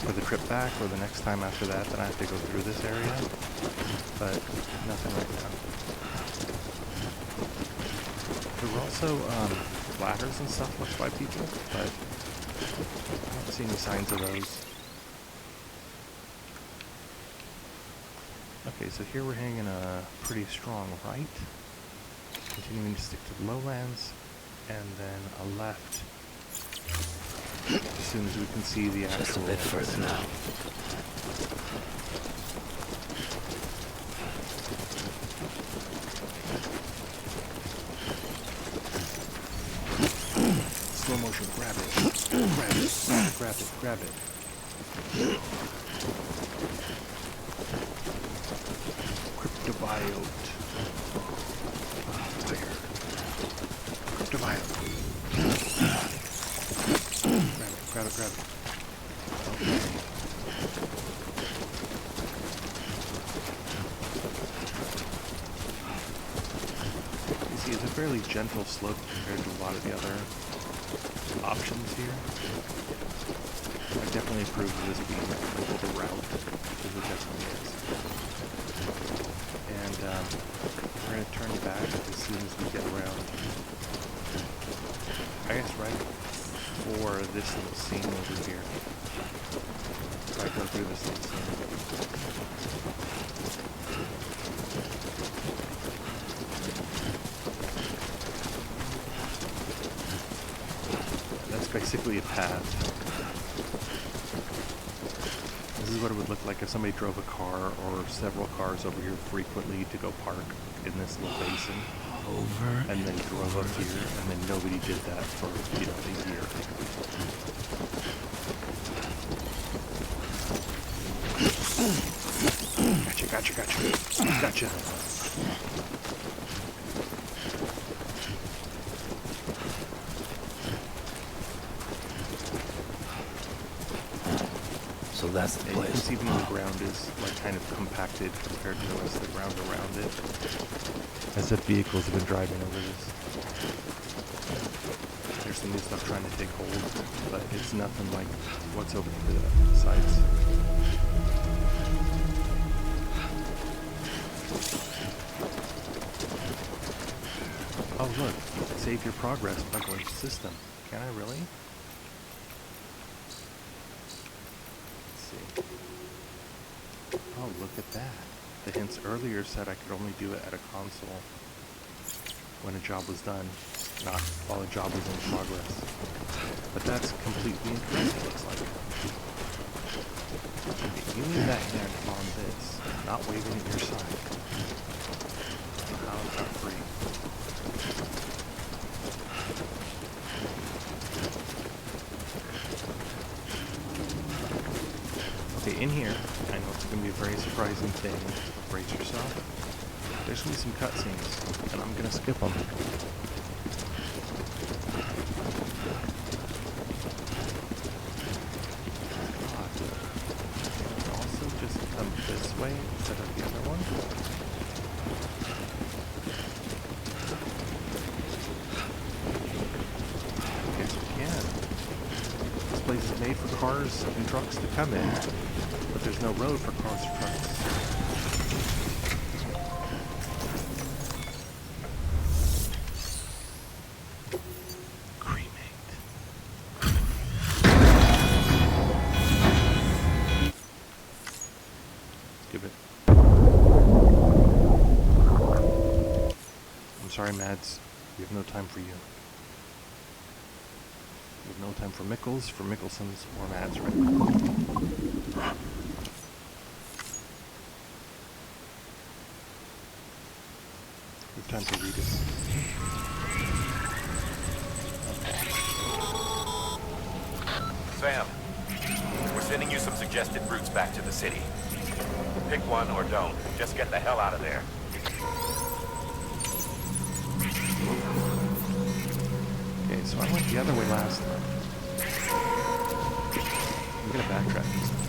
for the trip back or the next time after that I have to go through this area, but nothing right now. There were also ladders and stuff left by people, but I don't see any signs of those. Okay, so here we're hanging a pretty strong right, continuing to stick to the lowlands, and then a left as soon as we can see the actual... Just a bit further now. Slow motion, grab it. Grab it, grab it, grab it. Cryptobiote. Fire. Cryptobiote. Grab it, grab it. Okay. You see, it's a fairly gentle slope compared to a lot of the other options here. I definitely approve of this being over the route, because it definitely is. And we're going to turn back as soon as we get around. I guess right for this little scene over here. If I go through this little scene. That's basically a path. This is what it would look like if somebody drove a car or several cars over here frequently to go park in this little basin. Over And then drove up here, and then nobody did that for, you know, a year. Gotcha. So that's the And you can place. see even the ground is like kind of compacted compared to the rest of the ground around it. As if vehicles have been driving over this. There's some new stuff trying to take hold, but it's nothing like what's over to the sides. Oh look, save your progress by going to system. Can I really? Let's see. Oh, look at that. The hints earlier said I could only do it at a console when a job was done, not while a job was in progress. But that's completely incorrect, it looks like. Okay, you need that hand on this, not waving at your side. How is that free? Okay, in here, I know it's going to be a very surprising thing. Brace yourself. There's going to be some cutscenes, and I'm going to skip them. Also, just come this way instead of the other one. Yes, we can. This place is made for cars and trucks to come in, but there's no road for cars or trucks. Sorry, Mads. We have no time for you. We have no time for Mikkels, for Mikkelsons, or Mads right now. We have time for Regis. Sam, we're sending you some suggested routes back to the city. Pick one or don't. Just get the hell out of there. Okay, so I went the other way last time. I'm gonna backtrack this time.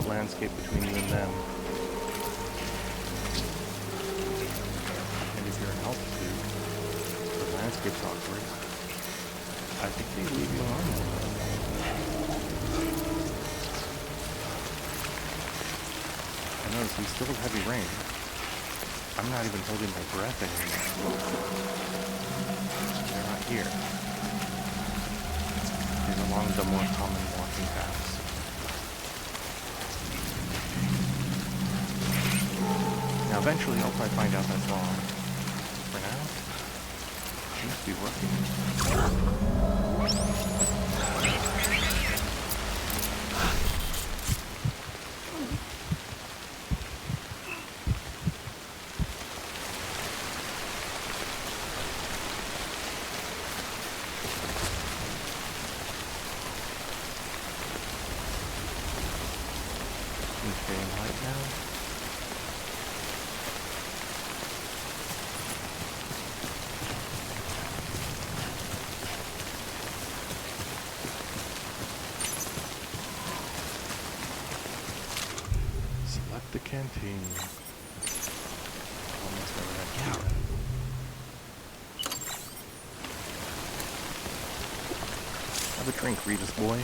Landscape between you and them. And if you're in altitude, the landscape's awkward. I think they leave you alone. I notice we still have heavy rain. I'm not even holding my breath anymore. They're not here. They're along the more common walking paths. Now eventually I'll probably find out that's wrong. For now, it seems to be working. getting light now. Select the canteen. Almost never had to do that. Have a drink, Regis boy.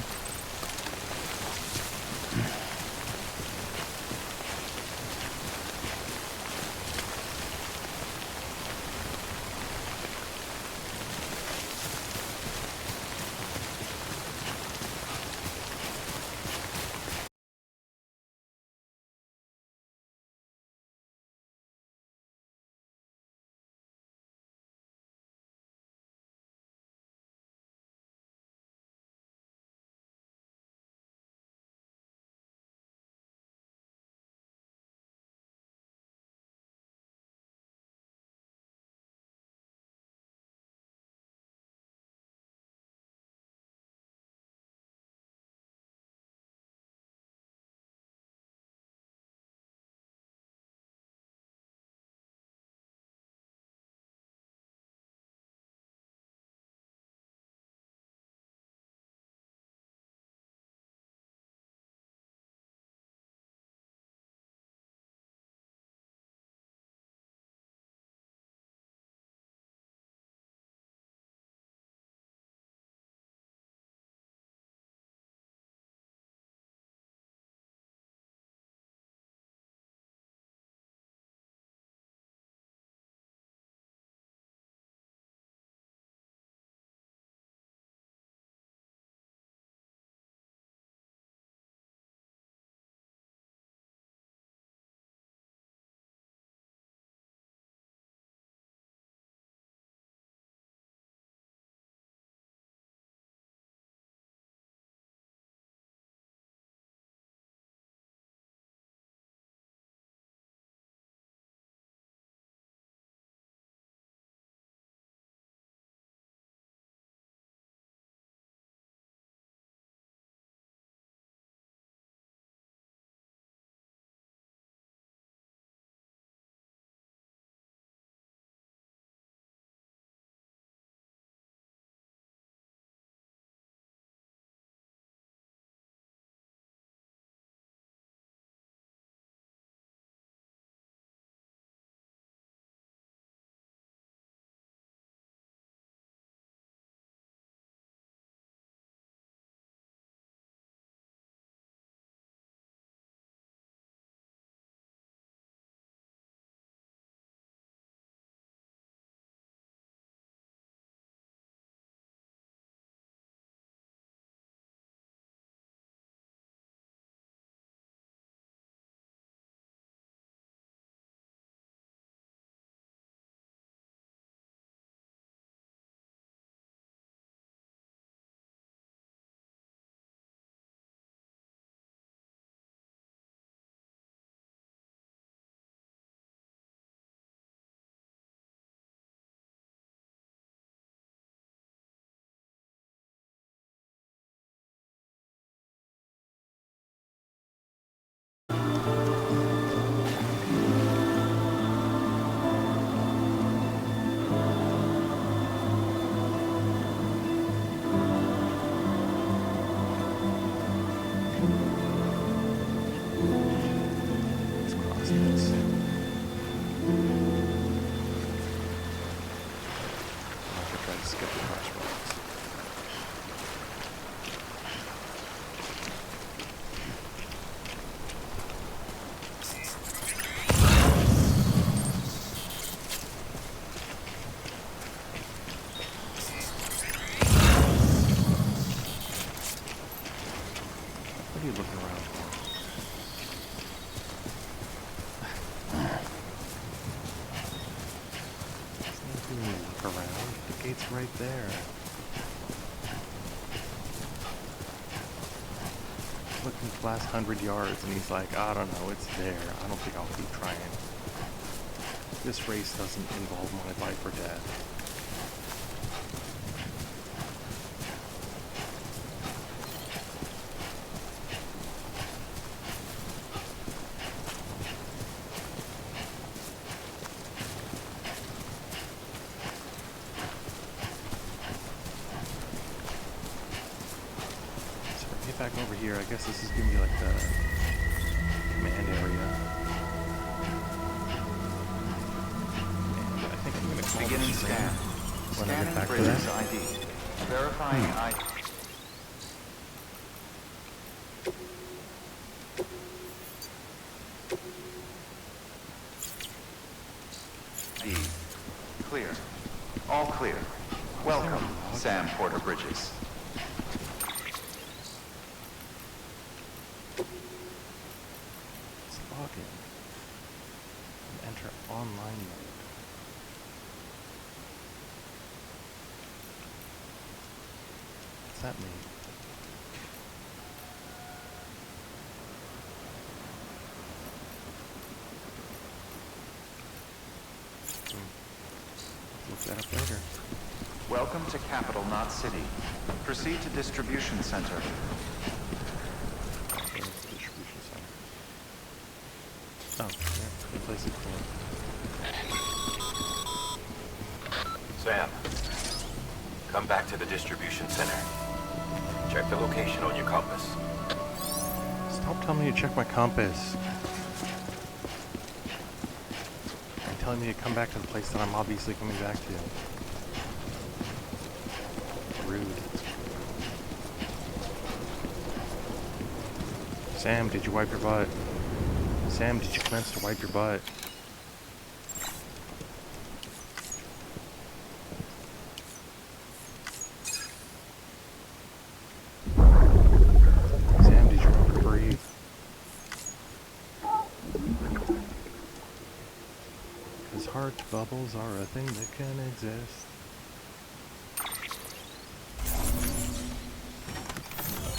It's right there. Looking for the last 100 yards, and he's like, I don't know, it's there. I don't think I'll keep trying. This race doesn't involve my life or death. get back over here, I guess this is gonna be like the command area. And I think I'm gonna call Beginning this scan. when I get Scanning back to Bridges that. ID. Verifying ID. Clear. All clear. Welcome, Sam Porter Bridges. Let's log in and enter online mode. What's that mean? Look that up later. Welcome to Capital Knot City. Proceed to Distribution Center. Okay, it's the distribution center. Oh, yeah, replace it for Sam, come back to the distribution center. Check the location on your compass. Stop telling me to check my compass. And telling me to come back to the place that I'm obviously coming back to. Rude. Sam, did you wipe your butt? Sam, did you commence to wipe your butt? Sam, did you remember to breathe? Because heart bubbles are a thing that can exist.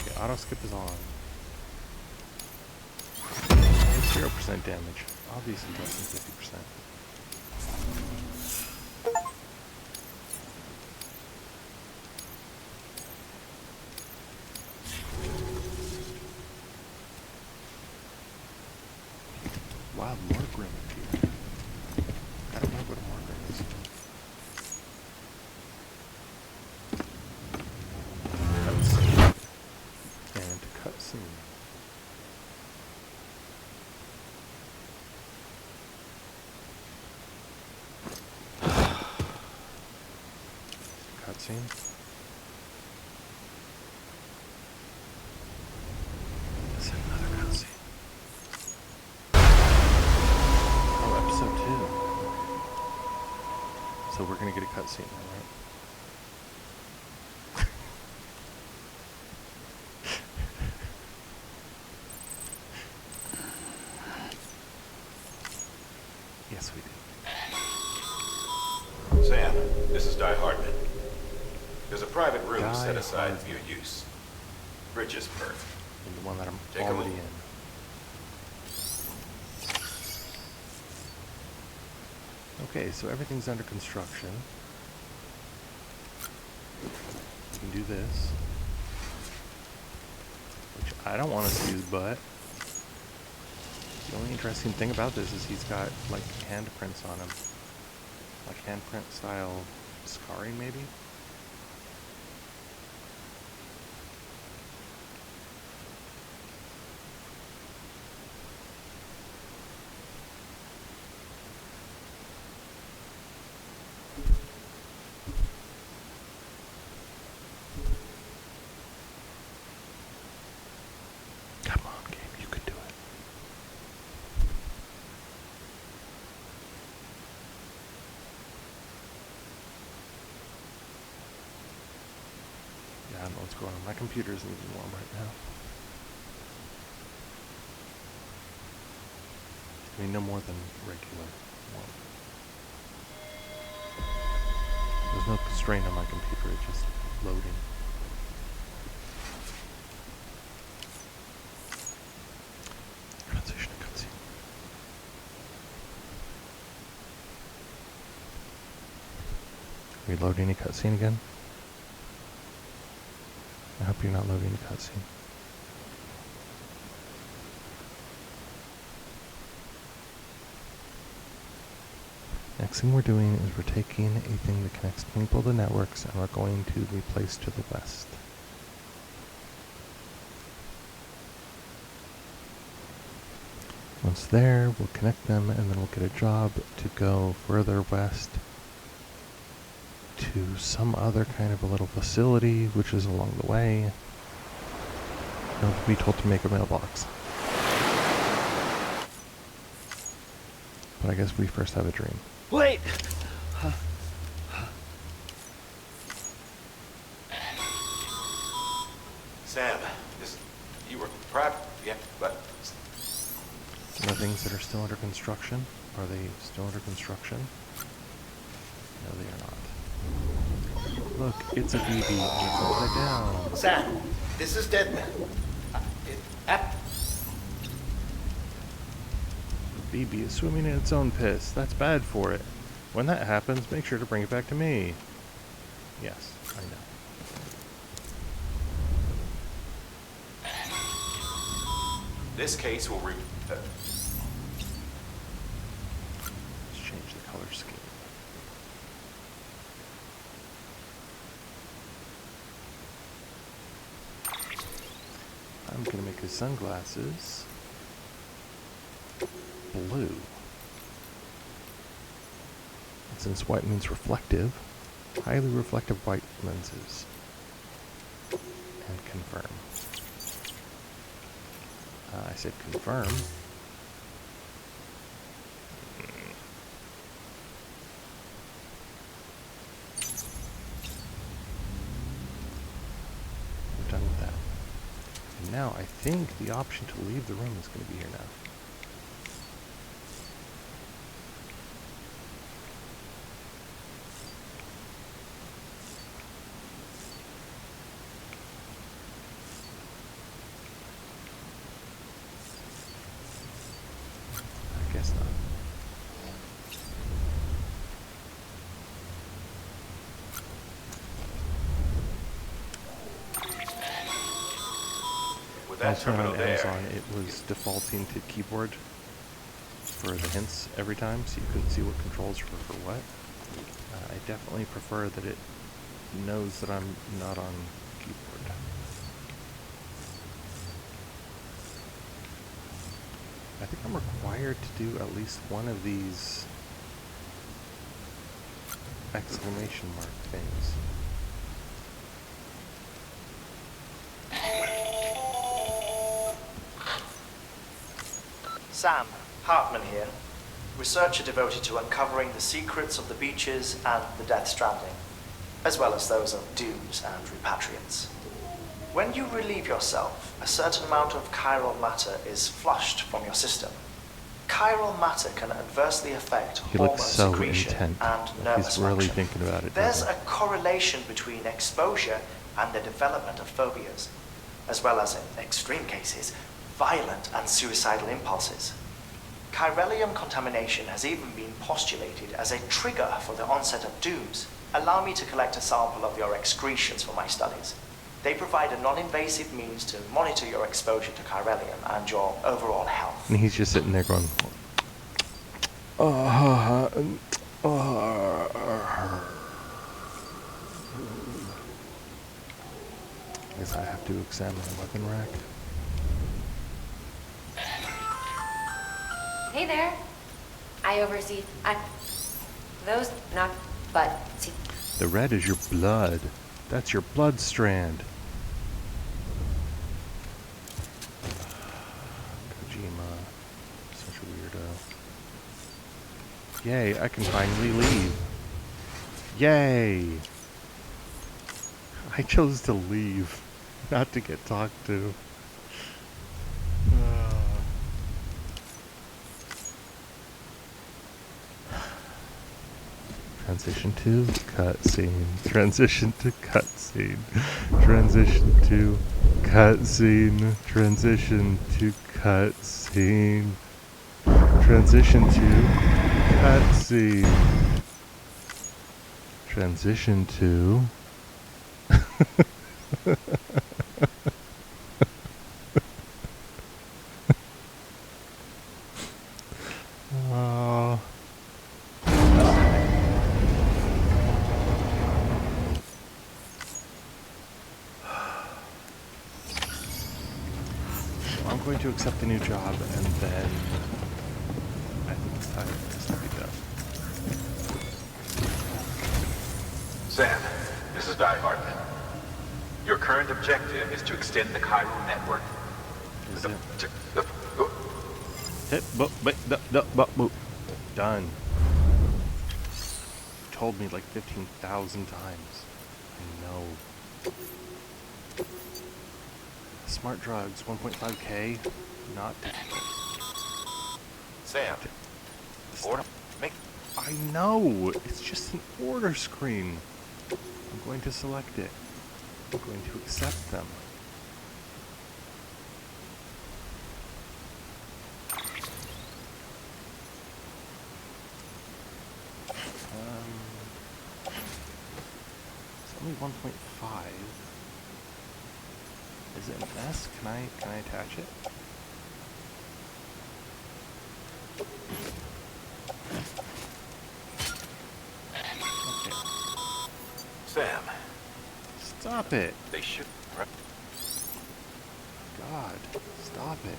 Okay, auto skip is on. 0% damage. Obviously less than 50%. Wow, Morgrim appeared. I don't know what a Morgrim is. Cutscene. And cutscene. Cutscene. Is it another cutscene? Oh, episode 2. So we're gonna get a cutscene now, right? Yes, we do. Sam, this is Di Hardman. There's a private room Di set aside Hardman. for your use. Bridges berth. And the one that I'm Take a already look. in. Okay, so everything's under construction. We can do this. Which I don't want to do, but the only interesting thing about this is he's got like handprints on him. Like handprint style scarring maybe? Come on, game, you can do it. Yeah, I don't know what's going on. My computer isn't even warm right now. I mean, no more than regular warm. There's no constraint on my computer, it's just loading. Transition to cutscene. Are we loading a cutscene again? I hope you're not loading a cutscene. Next thing we're doing is we're taking a thing that connects people to networks and we're going to the place to the west. Once there, we'll connect them, and then we'll get a job to go further west to some other kind of a little facility, which is along the way. And we'll be told to make a mailbox. But I guess we first have a dream. Wait! Sam, you were prepped? Yeah, but Some of the things that are still under construction. Are they still under construction? No, they are not. Look, it's a BB and it's upside down. Sam, this is Deadman. The BB is swimming in its own piss. That's bad for it. When that happens, make sure to bring it back to me. Yes, I know. this case will Let's change the color scheme. I'm gonna make his sunglasses blue. And since white means reflective, highly reflective white lenses. And confirm. I said confirm. We're done with that. And now I think the option to leave the room is going to be here now. I guess not. with that Also terminal on there. Amazon, it was defaulting to keyboard for the hints every time, so you couldn't see what controls were for what. I definitely prefer that it knows that I'm not on keyboard. I think I'm required to do at least one of these exclamation mark things. Sam, Hartman here, researcher devoted to uncovering the secrets of the beaches and the Death Stranding, as well as those of dooms and repatriates. When you relieve yourself, a certain amount of chiral matter is flushed from your system. Chiral matter can adversely affect He hormone looks so secretion intent. and Like nervous he's really function. thinking about it. There's doesn't a correlation between exposure and the development of phobias, as well as, in extreme cases, violent and suicidal impulses. Chiralium contamination has even been postulated as a trigger for the onset of dooms. Allow me to collect a sample of your excretions for my studies. They provide a non-invasive means to monitor your exposure to chiralium and your overall health. And he's just sitting there going, guess I have to examine the weapon rack. Hey there. I oversee. Those not, but see. The red is your blood. That's your blood strand. Kojima. Such a weirdo. Yay, I can finally leave. Yay! I chose to leave, not to get talked to. Transition to cutscene. Transition to cutscene. Transition to cutscene. Transition to cutscene. Transition to cutscene. Transition to. Oh. I'm going to accept the new job, and then I think it's time for this to be done. Sam, this is Die Hardman. Your current objective is to extend the Cairo network. Is it? Done. You told me like 15,000 times. I know. Smart drugs, 1.5K, not difficult. Sam, order, make. I know! It's just an order screen. I'm going to select it. I'm going to accept them. It's only 1.5. Is it an S? Can I attach it? Okay. Sam, Stop it! they should. God, stop it.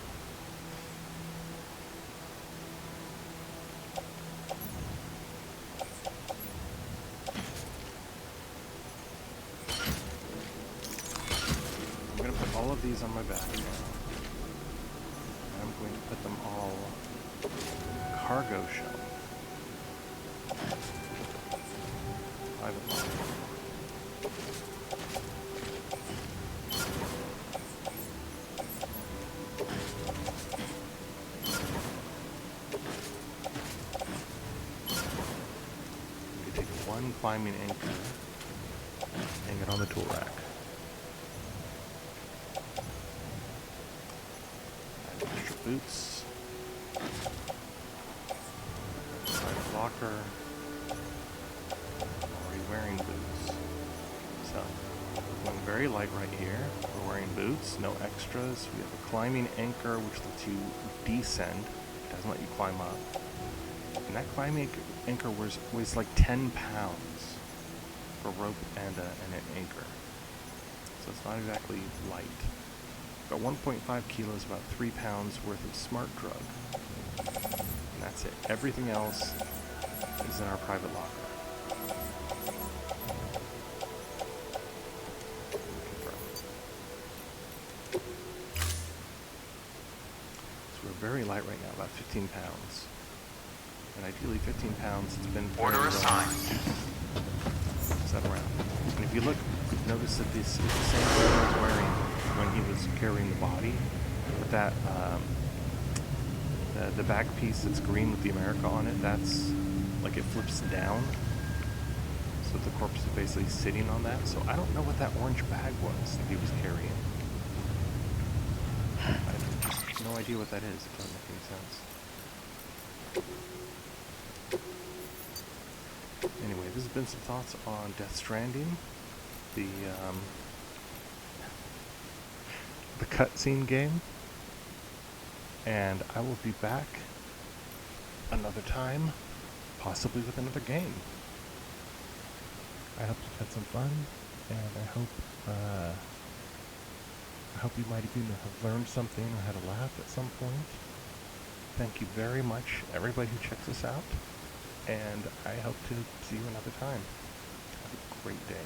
I'm going to put all of these on my back now. And I'm going to put them all cargo shell. Private locker. One climbing anchor, hang it on the tool rack. Add extra boots, private locker, already wearing boots. So, we're going very light right here. We're wearing boots, no extras. We have a climbing anchor which lets you descend, doesn't let you climb up. And that climbing anchor weighs like 10 pounds for rope and an anchor. So it's not exactly light. Got 1.5 kilos, about 3 pounds worth of smart drug. And that's it. Everything else is in our private locker. Confirm. So we're very light right now, about 15 pounds. And ideally 15 pounds, it's been Order assigned. Set around. And if you look, notice that this is the same thing he was wearing when he was carrying the body. But that, the back piece that's green with the America on it, that's, like it flips down. So the corpse is basically sitting on that. So I don't know what that orange bag was that he was carrying. I have no idea what that is, if that doesn't make any sense. Anyway, this has been some thoughts on Death Stranding, the cutscene game, and I will be back another time, possibly with another game. I hope you've had some fun, and I hope you might even have learned something or had a laugh at some point. Thank you very much, everybody who checks us out. And I hope to see you another time. Have a great day.